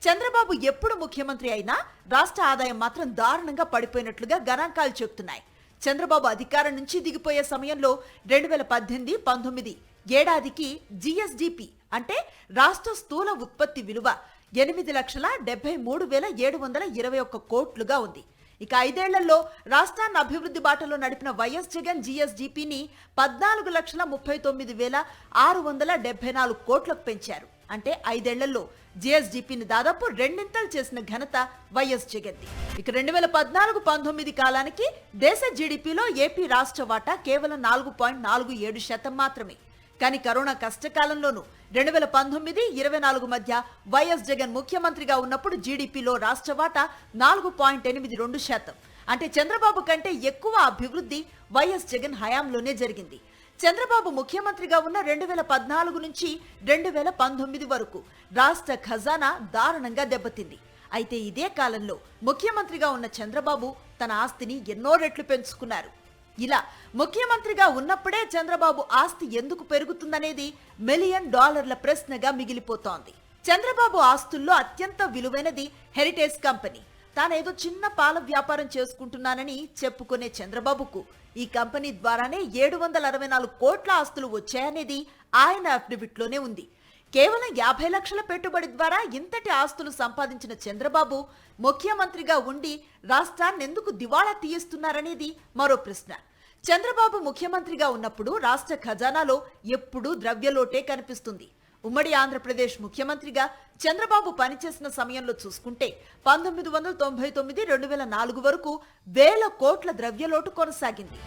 చంద్రబాబు ఎప్పుడు ముఖ్యమంత్రి అయినా రాష్ట్ర ఆదాయం మాత్రం దారుణంగా పడిపోయినట్లుగా గణాంకాలు చెబుతున్నాయి. చంద్రబాబు అధికారం నుంచి దిగిపోయే సమయంలో 2018-19 ఏడాదికి జిఎస్డిపి అంటే రాష్ట్ర స్థూల ఉత్పత్తి విలువ 8,73,721 కోట్లుగా ఉంది. ఇక 5 ఏళ్లలో రాష్ట్రాన్ని అభివృద్ధి బాటలో నడిపిన వైఎస్ జగన్ జిఎస్డిపిని 14,39,674 కోట్లకు పెంచారు. అంటే 5 ఏళ్లలో జిఎస్డిపిని దాదాపు రెండింతలు చేసిన ఘనత వైఎస్ జగన్ది. ఇక 2014-19 కాలానికి దేశ జీడిపిలో ఏపీ రాష్ట్ర వాటా కేవలం 4.47% మాత్రమే. కానీ కరోనా కష్టకాలంలోనూ 2019-24 మధ్య వైఎస్ జగన్ ముఖ్యమంత్రిగా ఉన్నప్పుడు జీడీపీలో రాష్ట్ర వాటా 4.82%. అంటే చంద్రబాబు కంటే ఎక్కువ అభివృద్ధి వైఎస్ జగన్ హయాంలోనే జరిగింది. చంద్రబాబు ముఖ్యమంత్రిగా ఉన్న 2014 నుంచి 2019 వరకు రాష్ట్ర ఖజానా దారుణంగా దెబ్బతింది. అయితే ఇదే కాలంలో ముఖ్యమంత్రిగా ఉన్న చంద్రబాబు తన ఆస్తిని ఎన్నో రెట్లు పెంచుకున్నారు. ఇలా ముఖ్యమంత్రిగా ఉన్నప్పుడే చంద్రబాబు ఆస్తి ఎందుకు పెరుగుతుందనేది $1 మిలియన్ ప్రశ్నగా మిగిలిపోతోంది. చంద్రబాబు ఆస్తుల్లో అత్యంత విలువైనది హెరిటేజ్ కంపెనీ. తానేదో చిన్న పాల వ్యాపారం చేసుకుంటున్నానని చెప్పుకునే చంద్రబాబుకు ఈ కంపెనీ ద్వారానే 764 కోట్ల ఆస్తులు వచ్చాయనేది ఆయన అఫిడవిట్లోనే ఉంది. కేవలం 50 లక్షల పెట్టుబడి ద్వారా ఇంతటి ఆస్తులు సంపాదించిన చంద్రబాబు ముఖ్యమంత్రిగా ఉండి రాష్ట్రాన్ని ఎందుకు దివాళా తీయిస్తున్నారనేది మరో ప్రశ్న. చంద్రబాబు ముఖ్యమంత్రిగా ఉన్నప్పుడు రాష్ట్ర ఖజానాలో ఎప్పుడూ ద్రవ్యలోటే కనిపిస్తుంది. ఉమ్మడి ఆంధ్రప్రదేశ్ ముఖ్యమంత్రిగా చంద్రబాబు పనిచేసిన సమయంలో చూసుకుంటే 1999-2004 వరకు 1000 కోట్ల ద్రవ్యలోటు కొనసాగింది.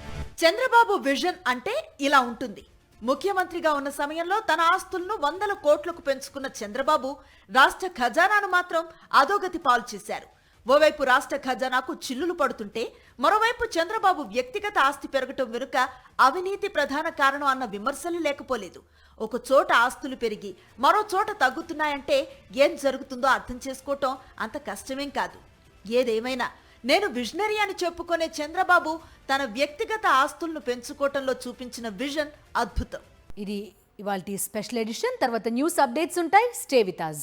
చంద్రబాబు విజన్ అంటే ఇలా ఉంటుంది. ముఖ్యమంత్రిగా ఉన్న సమయంలో తన ఆస్తులను 100 కోట్లకు పెంచుకున్న చంద్రబాబు రాష్ట్ర ఖజానాను మాత్రం అధోగతి పాలు చేశారు. ఓవైపు రాష్ట్ర ఖజానాకు చిల్లులు పడుతుంటే మరోవైపు చంద్రబాబు వ్యక్తిగత ఆస్తి పెరగటం వెనుక అవినీతి ప్రధాన కారణం అన్న విమర్శలు లేకపోలేదు. ఒక చోట ఆస్తులు పెరిగి మరో చోట తగ్గుతున్నాయంటే ఏం జరుగుతుందో అర్థం చేసుకోవటం అంత కష్టమేం కాదు. ఏదేమైనా నేను విజనరీ అని చెప్పుకునే చంద్రబాబు తన వ్యక్తిగత ఆస్తులను పెంచుకోవటంలో చూపించిన విజన్ అద్భుతం. ఇది ఇవాల్టి స్పెషల్ ఎడిషన్. తర్వాత న్యూస్ అప్డేట్స్ ఉంటాయి. Stay with us.